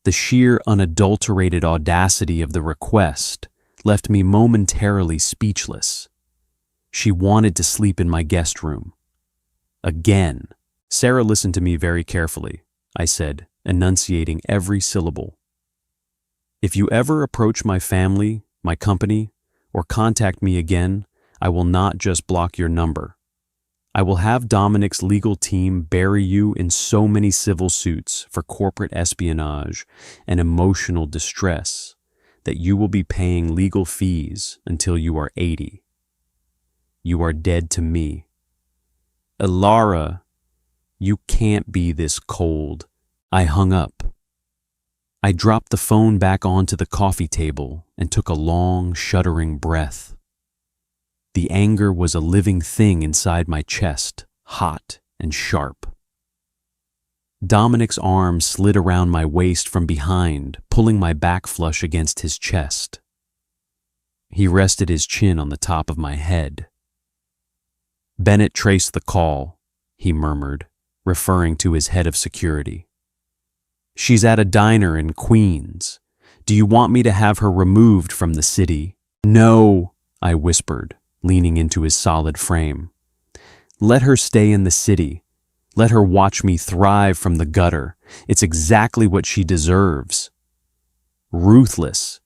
The sheer, unadulterated audacity of the request left me momentarily speechless. She wanted to sleep in my guest room. Again. Sarah listened to me very carefully, I said, enunciating every syllable. If you ever approach my family, my company, or contact me again, I will not just block your number. I will have Dominic's legal team bury you in so many civil suits for corporate espionage and emotional distress that you will be paying legal fees until you are 80. You are dead to me. Ilara, you can't be this cold. I hung up. I dropped the phone back onto the coffee table and took a long, shuddering breath. The anger was a living thing inside my chest, hot and sharp. Dominic's arm slid around my waist from behind, pulling my back flush against his chest. He rested his chin on the top of my head. Bennett traced the call, he murmured, referring to his head of security. She's at a diner in Queens. Do you want me to have her removed from the city? No, I whispered, leaning into his solid frame. Let her stay in the city. Let her watch me thrive from the gutter. It's exactly what she deserves. Ruthless,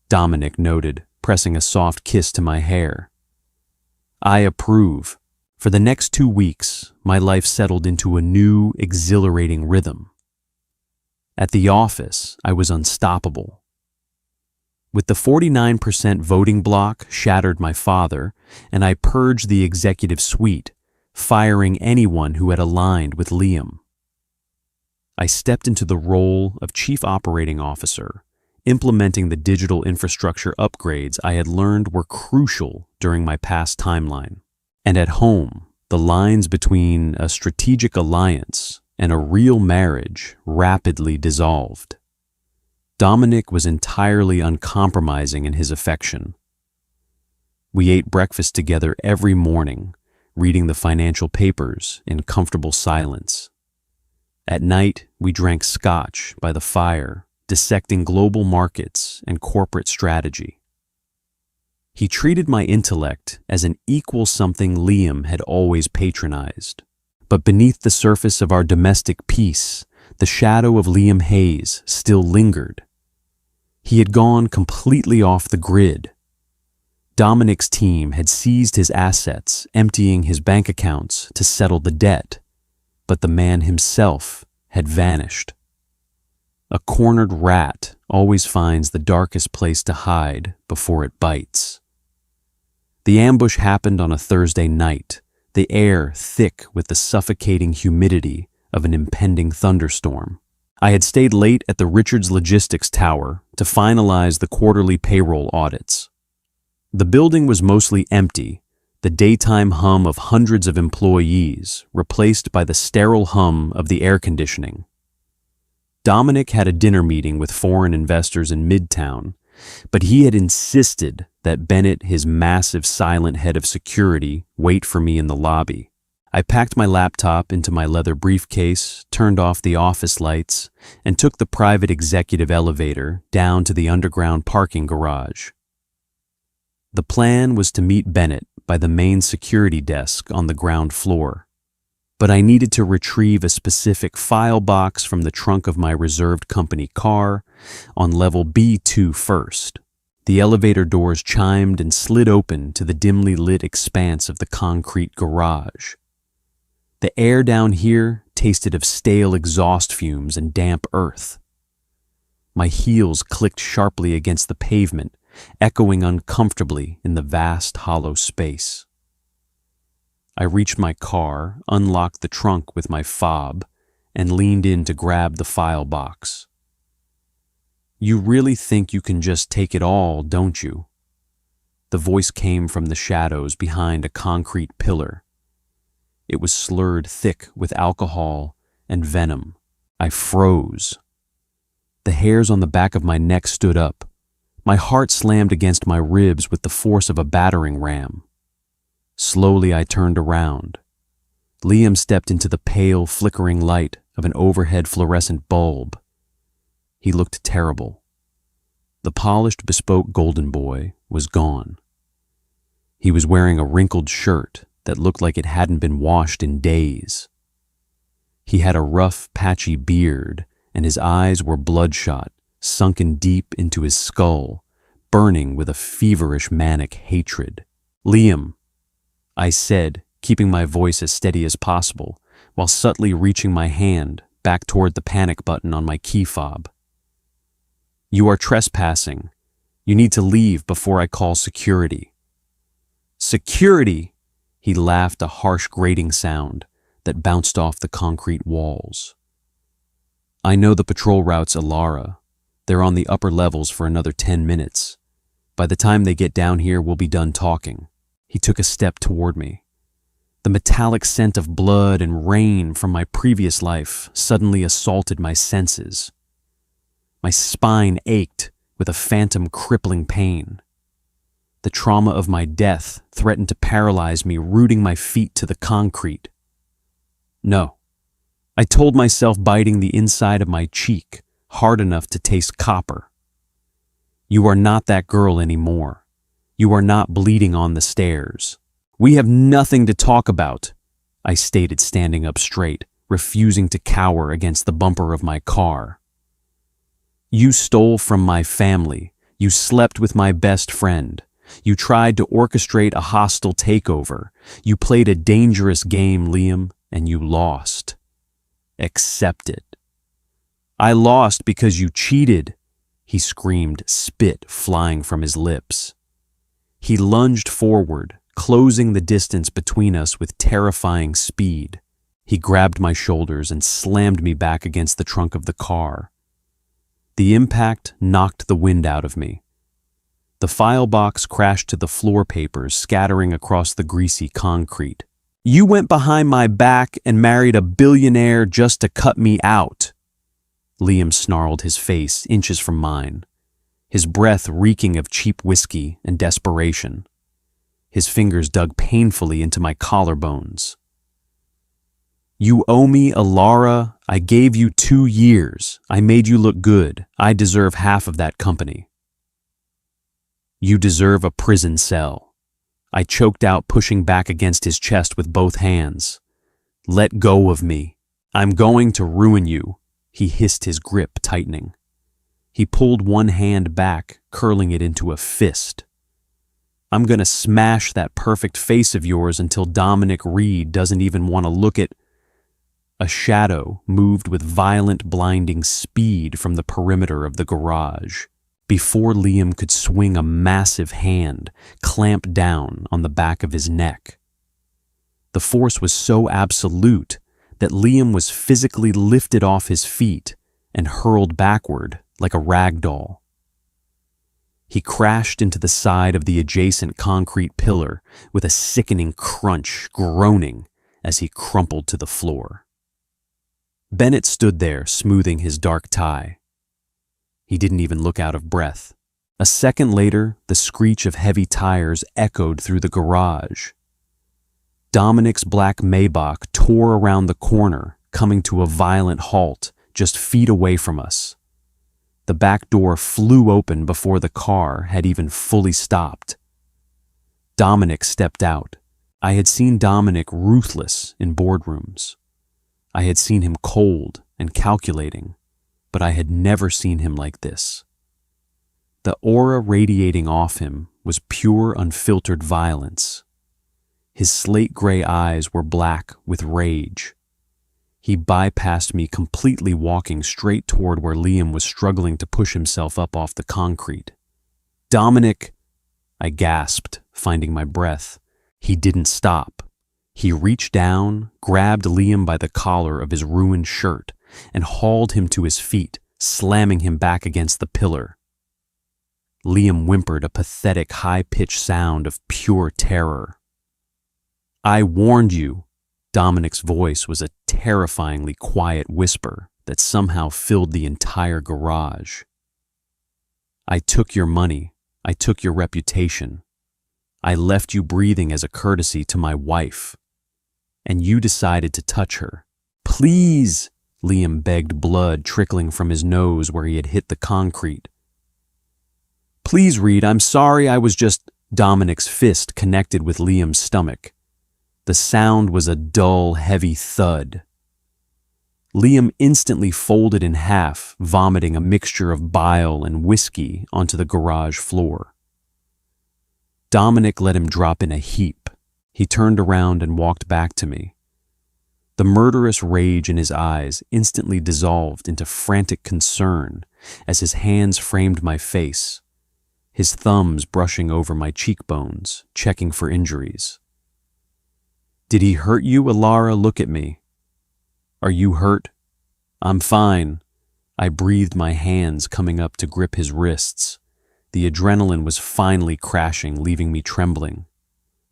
Dominic noted, pressing a soft kiss to my hair. I approve. For the next 2 weeks, my life settled into a new, exhilarating rhythm. At the office, I was unstoppable. With the 49% voting bloc shattered my father, and I purged the executive suite, firing anyone who had aligned with Liam. I stepped into the role of Chief Operating Officer, implementing the digital infrastructure upgrades I had learned were crucial during my past timeline. And at home, the lines between a strategic alliance and a real marriage rapidly dissolved. Dominic was entirely uncompromising in his affection. We ate breakfast together every morning, reading the financial papers in comfortable silence. At night, we drank scotch by the fire, dissecting global markets and corporate strategy. He treated my intellect as an equal something Liam had always patronized. But beneath the surface of our domestic peace, the shadow of Liam Hayes still lingered. He had gone completely off the grid. Dominic's team had seized his assets, emptying his bank accounts to settle the debt, but the man himself had vanished. A cornered rat always finds the darkest place to hide before it bites. The ambush happened on a Thursday night, the air thick with the suffocating humidity of an impending thunderstorm. I had stayed late at the Richards Logistics Tower to finalize the quarterly payroll audits. The building was mostly empty, the daytime hum of hundreds of employees replaced by the sterile hum of the air conditioning. Dominic had a dinner meeting with foreign investors in Midtown, but he had insisted that Bennett, his massive silent head of security, wait for me in the lobby. I packed my laptop into my leather briefcase, turned off the office lights, and took the private executive elevator down to the underground parking garage. The plan was to meet Bennett by the main security desk on the ground floor, but I needed to retrieve a specific file box from the trunk of my reserved company car on level B2 first. The elevator doors chimed and slid open to the dimly lit expanse of the concrete garage. The air down here tasted of stale exhaust fumes and damp earth. My heels clicked sharply against the pavement, echoing uncomfortably in the vast hollow space. I reached my car, unlocked the trunk with my fob, and leaned in to grab the file box. You really think you can just take it all, don't you? The voice came from the shadows behind a concrete pillar. It was slurred thick with alcohol and venom. I froze. The hairs on the back of my neck stood up. My heart slammed against my ribs with the force of a battering ram. Slowly I turned around. Liam stepped into the pale, flickering light of an overhead fluorescent bulb. He looked terrible. The polished, bespoke golden boy was gone. He was wearing a wrinkled shirt that looked like it hadn't been washed in days. He had a rough, patchy beard, and his eyes were bloodshot, sunken deep into his skull, burning with a feverish, manic hatred. Liam, I said, keeping my voice as steady as possible, while subtly reaching my hand back toward the panic button on my key fob. "You are trespassing. You need to leave before I call security." "Security?" He laughed, a harsh grating sound that bounced off the concrete walls. "I know the patrol routes, Alara. They're on the upper levels for another 10 minutes. By the time they get down here, we'll be done talking." He took a step toward me. The metallic scent of blood and rain from my previous life suddenly assaulted my senses. My spine ached with a phantom crippling pain. The trauma of my death threatened to paralyze me, rooting my feet to the concrete. "No," I told myself, biting the inside of my cheek hard enough to taste copper. "You are not that girl anymore. You are not bleeding on the stairs. We have nothing to talk about," I stated, standing up straight, refusing to cower against the bumper of my car. "You stole from my family. You slept with my best friend. You tried to orchestrate a hostile takeover. You played a dangerous game, Liam, and you lost. Accept it." "I lost because you cheated," he screamed, spit flying from his lips. He lunged forward, closing the distance between us with terrifying speed. He grabbed my shoulders and slammed me back against the trunk of the car. The impact knocked the wind out of me. The file box crashed to the floor papers, scattering across the greasy concrete. "You went behind my back and married a billionaire just to cut me out." Liam snarled, his face inches from mine, his breath reeking of cheap whiskey and desperation. His fingers dug painfully into my collarbones. "You owe me, Alara. I gave you 2 years. I made you look good. I deserve half of that company." "You deserve a prison cell," I choked out, pushing back against his chest with both hands. "Let go of me. I'm going to ruin you," he hissed, his grip tightening. He pulled one hand back, curling it into a fist. "I'm gonna smash that perfect face of yours until Dominic Reed doesn't even want to look at—" A shadow moved with violent, blinding speed from the perimeter of the garage. Before Liam could swing, a massive hand clamped down on the back of his neck. The force was so absolute that Liam was physically lifted off his feet and hurled backward like a rag doll. He crashed into the side of the adjacent concrete pillar with a sickening crunch, groaning as he crumpled to the floor. Bennett stood there, smoothing his dark tie. He didn't even look out of breath. A second later, the screech of heavy tires echoed through the garage. Dominic's black Maybach tore around the corner, coming to a violent halt just feet away from us. The back door flew open before the car had even fully stopped. Dominic stepped out. I had seen Dominic ruthless in boardrooms. I had seen him cold and calculating, but I had never seen him like this. The aura radiating off him was pure, unfiltered violence. His slate-gray eyes were black with rage. He bypassed me completely, walking straight toward where Liam was struggling to push himself up off the concrete. "Dominic!" I gasped, finding my breath. He didn't stop. He reached down, grabbed Liam by the collar of his ruined shirt, and hauled him to his feet, slamming him back against the pillar. Liam whimpered, a pathetic, high-pitched sound of pure terror. "I warned you." Dominic's voice was a terrifyingly quiet whisper that somehow filled the entire garage. "I took your money. I took your reputation. I left you breathing as a courtesy to my wife. And you decided to touch her. Please!" Liam begged, blood trickling from his nose where he had hit the concrete. "Please, Reed, I'm sorry, I was just—" Dominic's fist connected with Liam's stomach. The sound was a dull, heavy thud. Liam instantly folded in half, vomiting a mixture of bile and whiskey onto the garage floor. Dominic let him drop in a heap, He turned around and walked back to me. The murderous rage in his eyes instantly dissolved into frantic concern as his hands framed my face, his thumbs brushing over my cheekbones, checking for injuries. "Did he hurt you, Alara? Look at me. Are you hurt?" "I'm fine." I breathed, my hands coming up to grip his wrists. The adrenaline was finally crashing, leaving me trembling.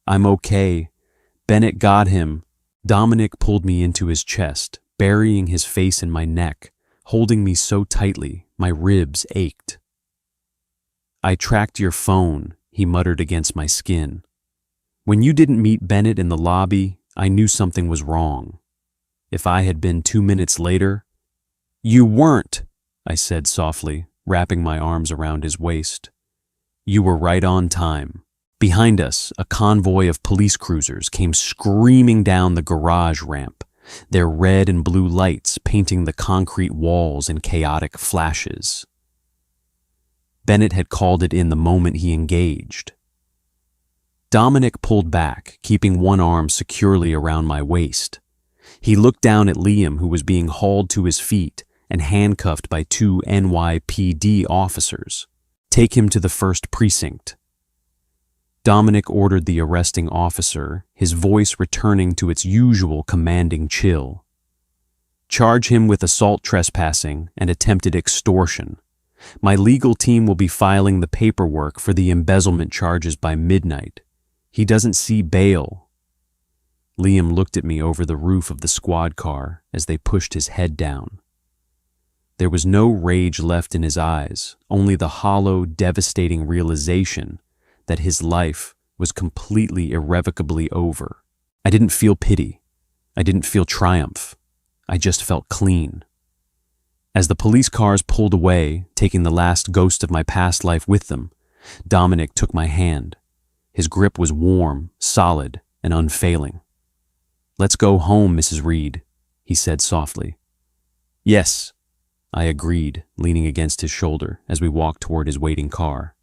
"I'm okay. Bennett got him." Dominic pulled me into his chest, burying his face in my neck, holding me so tightly my ribs ached. "I tracked your phone," he muttered against my skin. "When you didn't meet Bennett in the lobby, I knew something was wrong. If I had been 2 minutes later—" "You weren't," I said softly, wrapping my arms around his waist. "You were right on time." Behind us, a convoy of police cruisers came screaming down the garage ramp, their red and blue lights painting the concrete walls in chaotic flashes. Bennett had called it in the moment he engaged. Dominic pulled back, keeping one arm securely around my waist. He looked down at Liam, who was being hauled to his feet and handcuffed by 2 NYPD officers. "Take him to the first precinct." Dominic ordered the arresting officer, his voice returning to its usual commanding chill. "Charge him with assault, trespassing, and attempted extortion. My legal team will be filing the paperwork for the embezzlement charges by midnight. He doesn't see bail." Liam looked at me over the roof of the squad car as they pushed his head down. There was no rage left in his eyes, only the hollow, devastating realization that his life was completely irrevocably over. I didn't feel pity. I didn't feel triumph. I just felt clean. As the police cars pulled away, taking the last ghost of my past life with them, Dominic took my hand. His grip was warm, solid, and unfailing. "Let's go home, Mrs. Reed," he said softly. "Yes," I agreed, leaning against his shoulder as we walked toward his waiting car.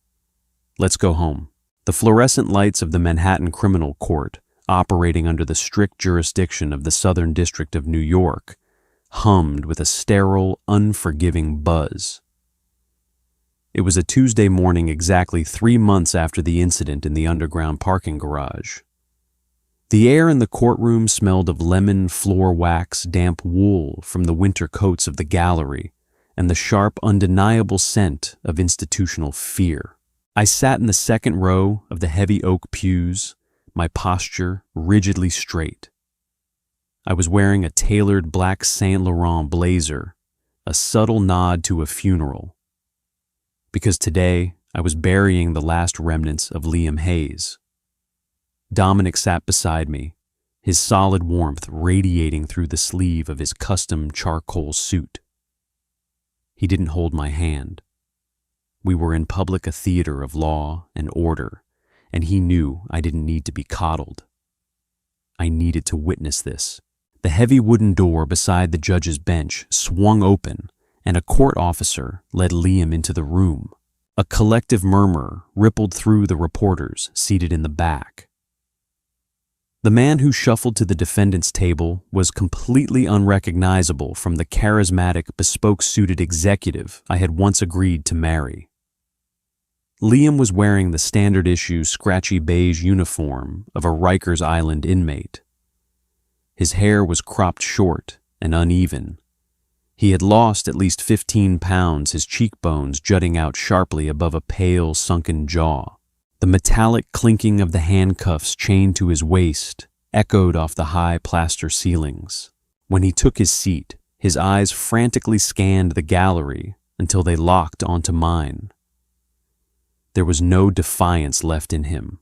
"Let's go home." The fluorescent lights of the Manhattan Criminal Court, operating under the strict jurisdiction of the Southern District of New York, hummed with a sterile, unforgiving buzz. It was a Tuesday morning exactly 3 months after the incident in the underground parking garage. The air in the courtroom smelled of lemon, floor wax, damp wool from the winter coats of the gallery, and the sharp, undeniable scent of institutional fear. I sat in the second row of the heavy oak pews, my posture rigidly straight. I was wearing a tailored black Saint Laurent blazer, a subtle nod to a funeral, because today I was burying the last remnants of Liam Hayes. Dominic sat beside me, his solid warmth radiating through the sleeve of his custom charcoal suit. He didn't hold my hand. We were in public, a theater of law and order, and he knew I didn't need to be coddled. I needed to witness this. The heavy wooden door beside the judge's bench swung open, and a court officer led Liam into the room. A collective murmur rippled through the reporters seated in the back. The man who shuffled to the defendant's table was completely unrecognizable from the charismatic, bespoke-suited executive I had once agreed to marry. Liam was wearing the standard-issue scratchy beige uniform of a Rikers Island inmate. His hair was cropped short and uneven. He had lost at least 15 pounds, his cheekbones jutting out sharply above a pale, sunken jaw. The metallic clinking of the handcuffs chained to his waist echoed off the high plaster ceilings. When he took his seat, his eyes frantically scanned the gallery until they locked onto mine. There was no defiance left in him.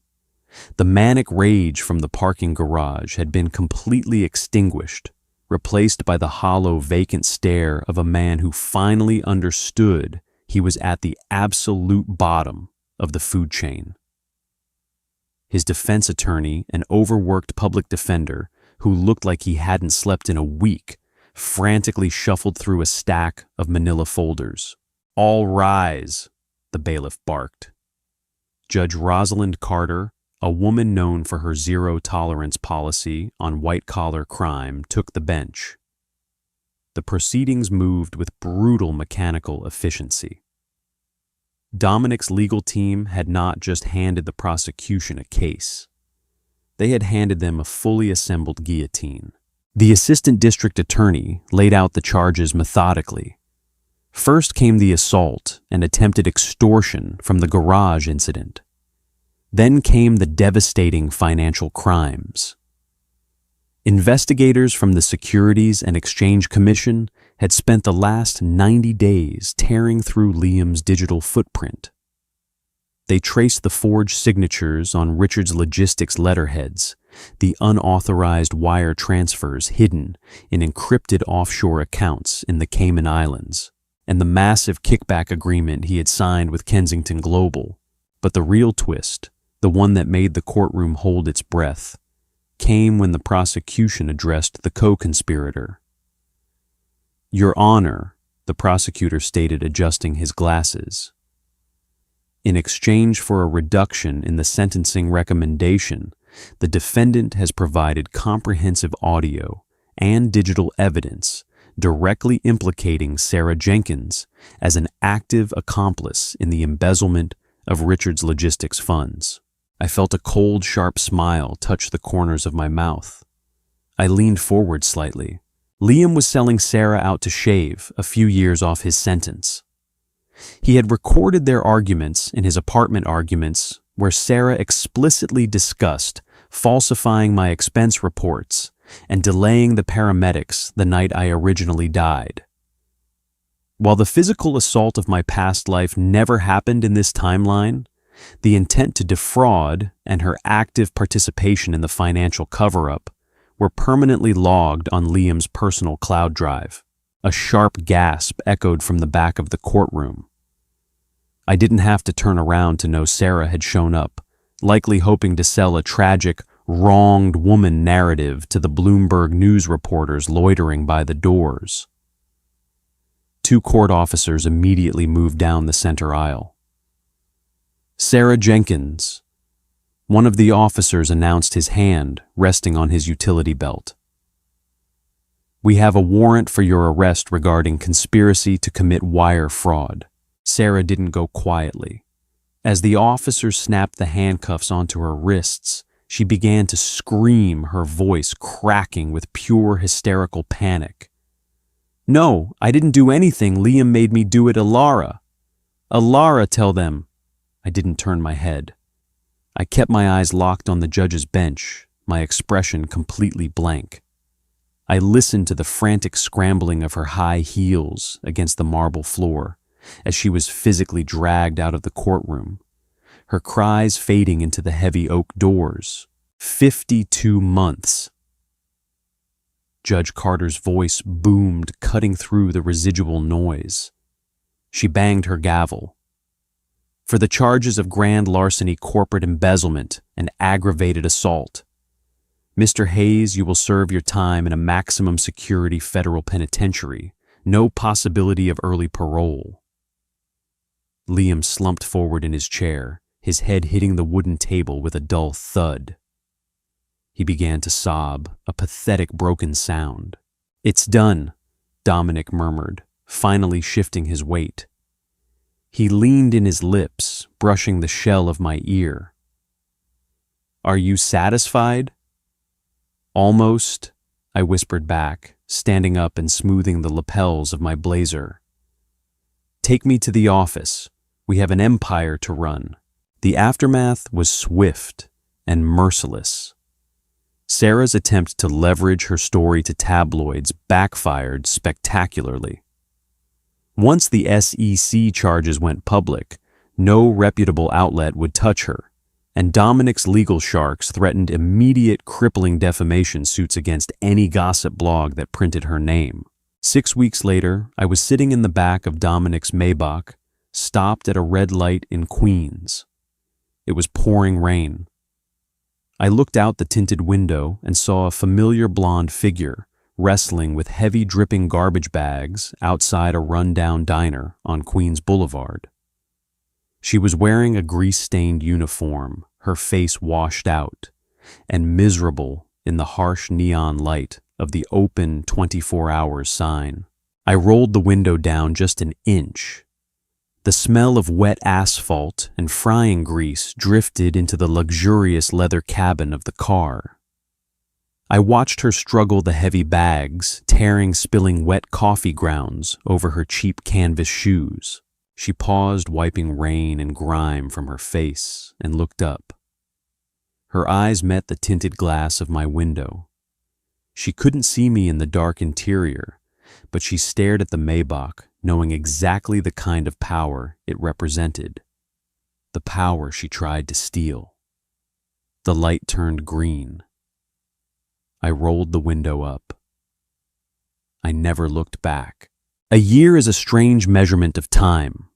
The manic rage from the parking garage had been completely extinguished, replaced by the hollow, vacant stare of a man who finally understood he was at the absolute bottom of the food chain. His defense attorney, an overworked public defender who looked like he hadn't slept in a week, frantically shuffled through a stack of manila folders. "All rise," the bailiff barked. Judge Rosalind Carter, A woman known for her zero-tolerance policy on white-collar crime took the bench. The proceedings moved with brutal mechanical efficiency. Dominic's legal team had not just handed the prosecution a case. They had handed them a fully assembled guillotine. The assistant district attorney laid out the charges methodically. First came the assault and attempted extortion from the garage incident. Then came the devastating financial crimes. Investigators from the Securities and Exchange Commission had spent the last 90 days tearing through Liam's digital footprint. They traced the forged signatures on Richard's logistics letterheads, the unauthorized wire transfers hidden in encrypted offshore accounts in the Cayman Islands, and the massive kickback agreement he had signed with Kensington Global. But the real twist, the one that made the courtroom hold its breath, came when the prosecution addressed the co-conspirator. "Your Honor," the prosecutor stated, adjusting his glasses. "In exchange for a reduction in the sentencing recommendation, the defendant has provided comprehensive audio and digital evidence directly implicating Sarah Jenkins as an active accomplice in the embezzlement of Richard's logistics funds." I felt a cold, sharp smile touch the corners of my mouth. I leaned forward slightly. Liam was selling Sarah out to shave a few years off his sentence. He had recorded their arguments in his apartment arguments, where Sarah explicitly discussed falsifying my expense reports and delaying the paramedics the night I originally died. While the physical assault of my past life never happened in this timeline, the intent to defraud and her active participation in the financial cover-up were permanently logged on Liam's personal cloud drive. A sharp gasp echoed from the back of the courtroom. I didn't have to turn around to know Sarah had shown up, likely hoping to sell a tragic, wronged woman narrative to the Bloomberg news reporters loitering by the doors. Two court officers immediately moved down the center aisle. "Sarah Jenkins." One of the officers announced, his hand resting on his utility belt. "We have a warrant for your arrest regarding conspiracy to commit wire fraud." Sarah didn't go quietly. As the officer snapped the handcuffs onto her wrists, she began to scream, her voice cracking with pure hysterical panic. "No, I didn't do anything. Liam made me do it, Alara. Alara, tell them." I didn't turn my head. I kept my eyes locked on the judge's bench, my expression completely blank. I listened to the frantic scrambling of her high heels against the marble floor as she was physically dragged out of the courtroom, her cries fading into the heavy oak doors. 52 months. Judge Carter's voice boomed, cutting through the residual noise. She banged her gavel. "For the charges of grand larceny, corporate embezzlement, and aggravated assault. Mr. Hayes, you will serve your time in a maximum security federal penitentiary. No possibility of early parole." Liam slumped forward in his chair, his head hitting the wooden table with a dull thud. He began to sob, a pathetic broken sound. "It's done," Dominic murmured, finally shifting his weight. He leaned in his lips, brushing the shell of my ear. "Are you satisfied?" "Almost," I whispered back, standing up and smoothing the lapels of my blazer. "Take me to the office. We have an empire to run." The aftermath was swift and merciless. Sarah's attempt to leverage her story to tabloids backfired spectacularly. Once the SEC charges went public, no reputable outlet would touch her, and Dominic's legal sharks threatened immediate crippling defamation suits against any gossip blog that printed her name. 6 weeks later, I was sitting in the back of Dominic's Maybach, stopped at a red light in Queens. It was pouring rain. I looked out the tinted window and saw a familiar blonde figure wrestling with heavy dripping garbage bags outside a run-down diner on Queens Boulevard. She was wearing a grease-stained uniform, her face washed out, and miserable in the harsh neon light of the open 24 hours sign. I rolled the window down just an inch. The smell of wet asphalt and frying grease drifted into the luxurious leather cabin of the car. I watched her struggle the heavy bags, tearing spilling wet coffee grounds over her cheap canvas shoes. She paused, wiping rain and grime from her face, and looked up. Her eyes met the tinted glass of my window. She couldn't see me in the dark interior, but she stared at the Maybach, knowing exactly the kind of power it represented. The power she tried to steal. The light turned green. I rolled the window up. I never looked back. A year is a strange measurement of time.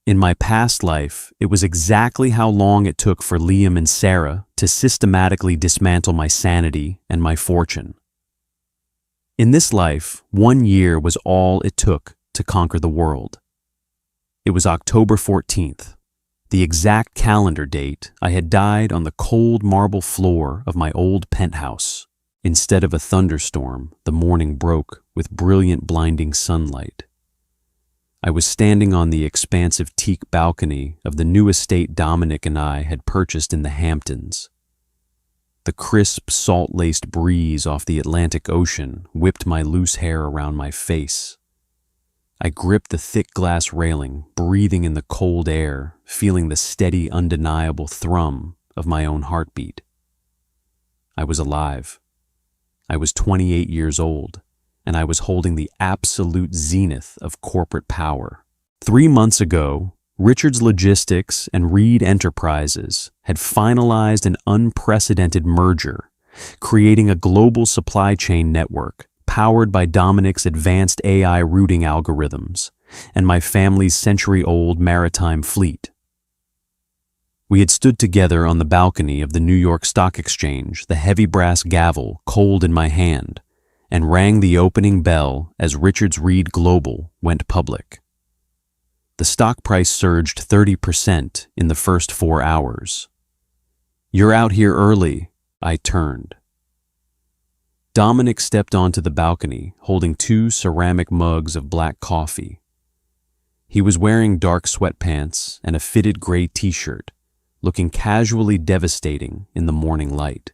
In my past life, it was exactly how long it took for Liam and Sarah to systematically dismantle my sanity and my fortune. In this life, 1 year was all it took to conquer the world. It was October 14th, the exact calendar date I had died on the cold marble floor of my old penthouse. Instead of a thunderstorm, the morning broke with brilliant blinding sunlight. I was standing on the expansive teak balcony of the new estate Dominic and I had purchased in the Hamptons. The crisp, salt-laced breeze off the Atlantic Ocean whipped my loose hair around my face. I gripped the thick glass railing, breathing in the cold air, feeling the steady, undeniable thrum of my own heartbeat. I was alive. I was 28 years old, and I was holding the absolute zenith of corporate power. 3 months ago, Richards Logistics and Reed Enterprises had finalized an unprecedented merger, creating a global supply chain network powered by Dominic's advanced AI routing algorithms and my family's century-old maritime fleet. We had stood together on the balcony of the New York Stock Exchange, the heavy brass gavel cold in my hand, and rang the opening bell as Richards Reed Global went public. The stock price surged 30% in the first 4 hours. "You're out here early," I turned. Dominic stepped onto the balcony, holding 2 ceramic mugs of black coffee. He was wearing dark sweatpants and a fitted gray t-shirt, looking casually devastating in the morning light.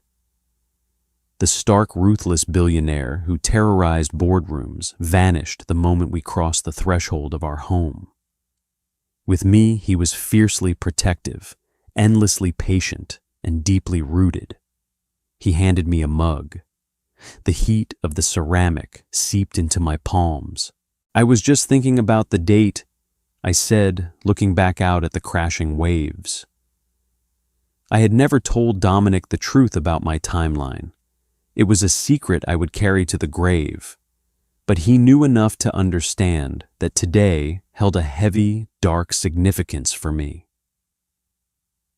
The stark, ruthless billionaire who terrorized boardrooms vanished the moment we crossed the threshold of our home. With me, he was fiercely protective, endlessly patient, and deeply rooted. He handed me a mug. The heat of the ceramic seeped into my palms. "I was just thinking about the date," I said, looking back out at the crashing waves. I had never told Dominic the truth about my timeline. It was a secret I would carry to the grave. But he knew enough to understand that today held a heavy, dark significance for me.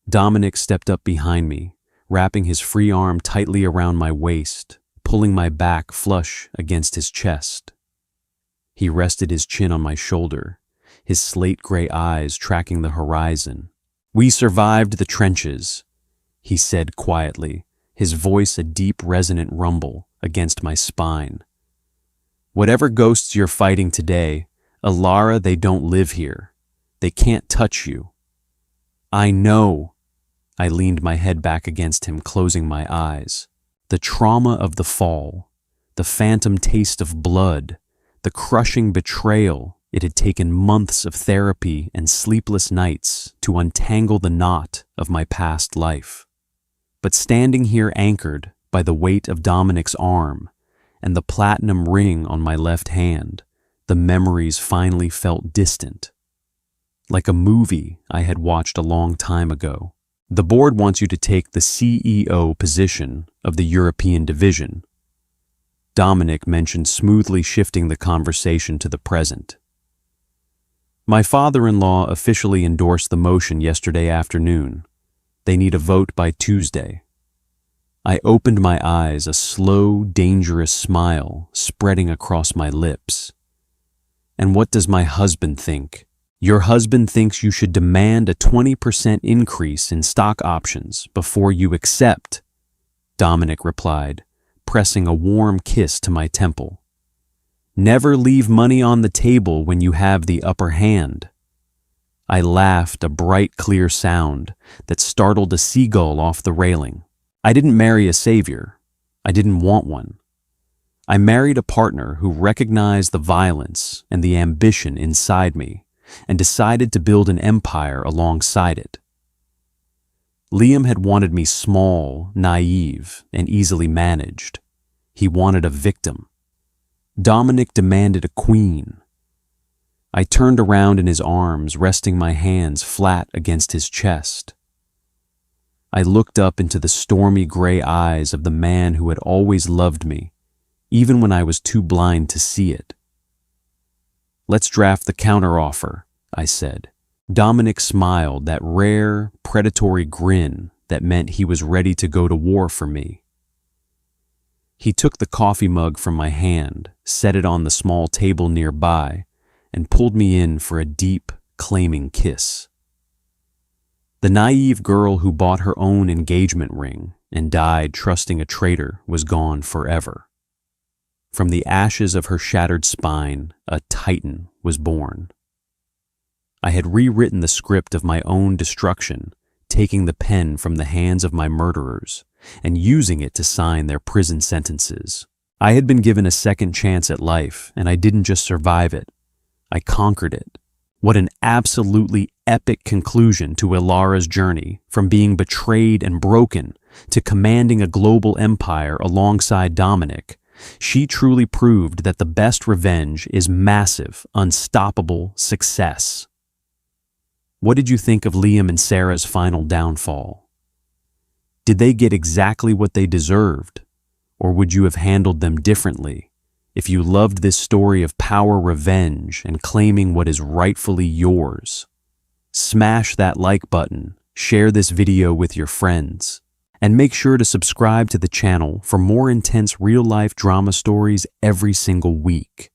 Dominic stepped up behind me, wrapping his free arm tightly around my waist, pulling my back flush against his chest. He rested his chin on my shoulder, his slate-gray eyes tracking the horizon. "We survived the trenches," he said quietly, his voice a deep, resonant rumble against my spine. "Whatever ghosts you're fighting today, Alara, they don't live here. They can't touch you." "I know." I leaned my head back against him, closing my eyes. The trauma of the fall, the phantom taste of blood, the crushing betrayal. It had taken months of therapy and sleepless nights to untangle the knot of my past life. But standing here anchored by the weight of Dominic's arm and the platinum ring on my left hand, the memories finally felt distant. Like a movie I had watched a long time ago. "The board wants you to take the CEO position of the European division," Dominic mentioned, smoothly shifting the conversation to the present. "My father-in-law officially endorsed the motion yesterday afternoon. They need a vote by Tuesday." I opened my eyes, a slow, dangerous smile spreading across my lips. "And what does my husband think?" Your husband thinks you should demand a 20% increase in stock options before you accept, Dominic replied, pressing a warm kiss to my temple. Never leave money on the table when you have the upper hand. I laughed, a bright, clear sound that startled a seagull off the railing. I didn't marry a savior. I didn't want one. I married a partner who recognized the violence and the ambition inside me and decided to build an empire alongside it. Liam had wanted me small, naive, and easily managed. He wanted a victim. Dominic demanded a queen. I turned around in his arms, resting my hands flat against his chest. I looked up into the stormy gray eyes of the man who had always loved me, even when I was too blind to see it. Let's draft the counteroffer, I said. Dominic smiled, that rare, predatory grin that meant he was ready to go to war for me. He took the coffee mug from my hand, set it on the small table nearby, and pulled me in for a deep, claiming kiss. The naive girl who bought her own engagement ring and died trusting a traitor was gone forever. From the ashes of her shattered spine, a titan was born. I had rewritten the script of my own destruction, taking the pen from the hands of my murderers and using it to sign their prison sentences. I had been given a second chance at life, and I didn't just survive it. I conquered it. What an absolutely epic conclusion to Ilara's journey, from being betrayed and broken to commanding a global empire alongside Dominic. She truly proved that the best revenge is massive, unstoppable success. What did you think of Liam and Sarah's final downfall? Did they get exactly what they deserved, or would you have handled them differently? If you loved this story of power, revenge, and claiming what is rightfully yours, smash that like button, share this video with your friends, and make sure to subscribe to the channel for more intense real-life drama stories every single week.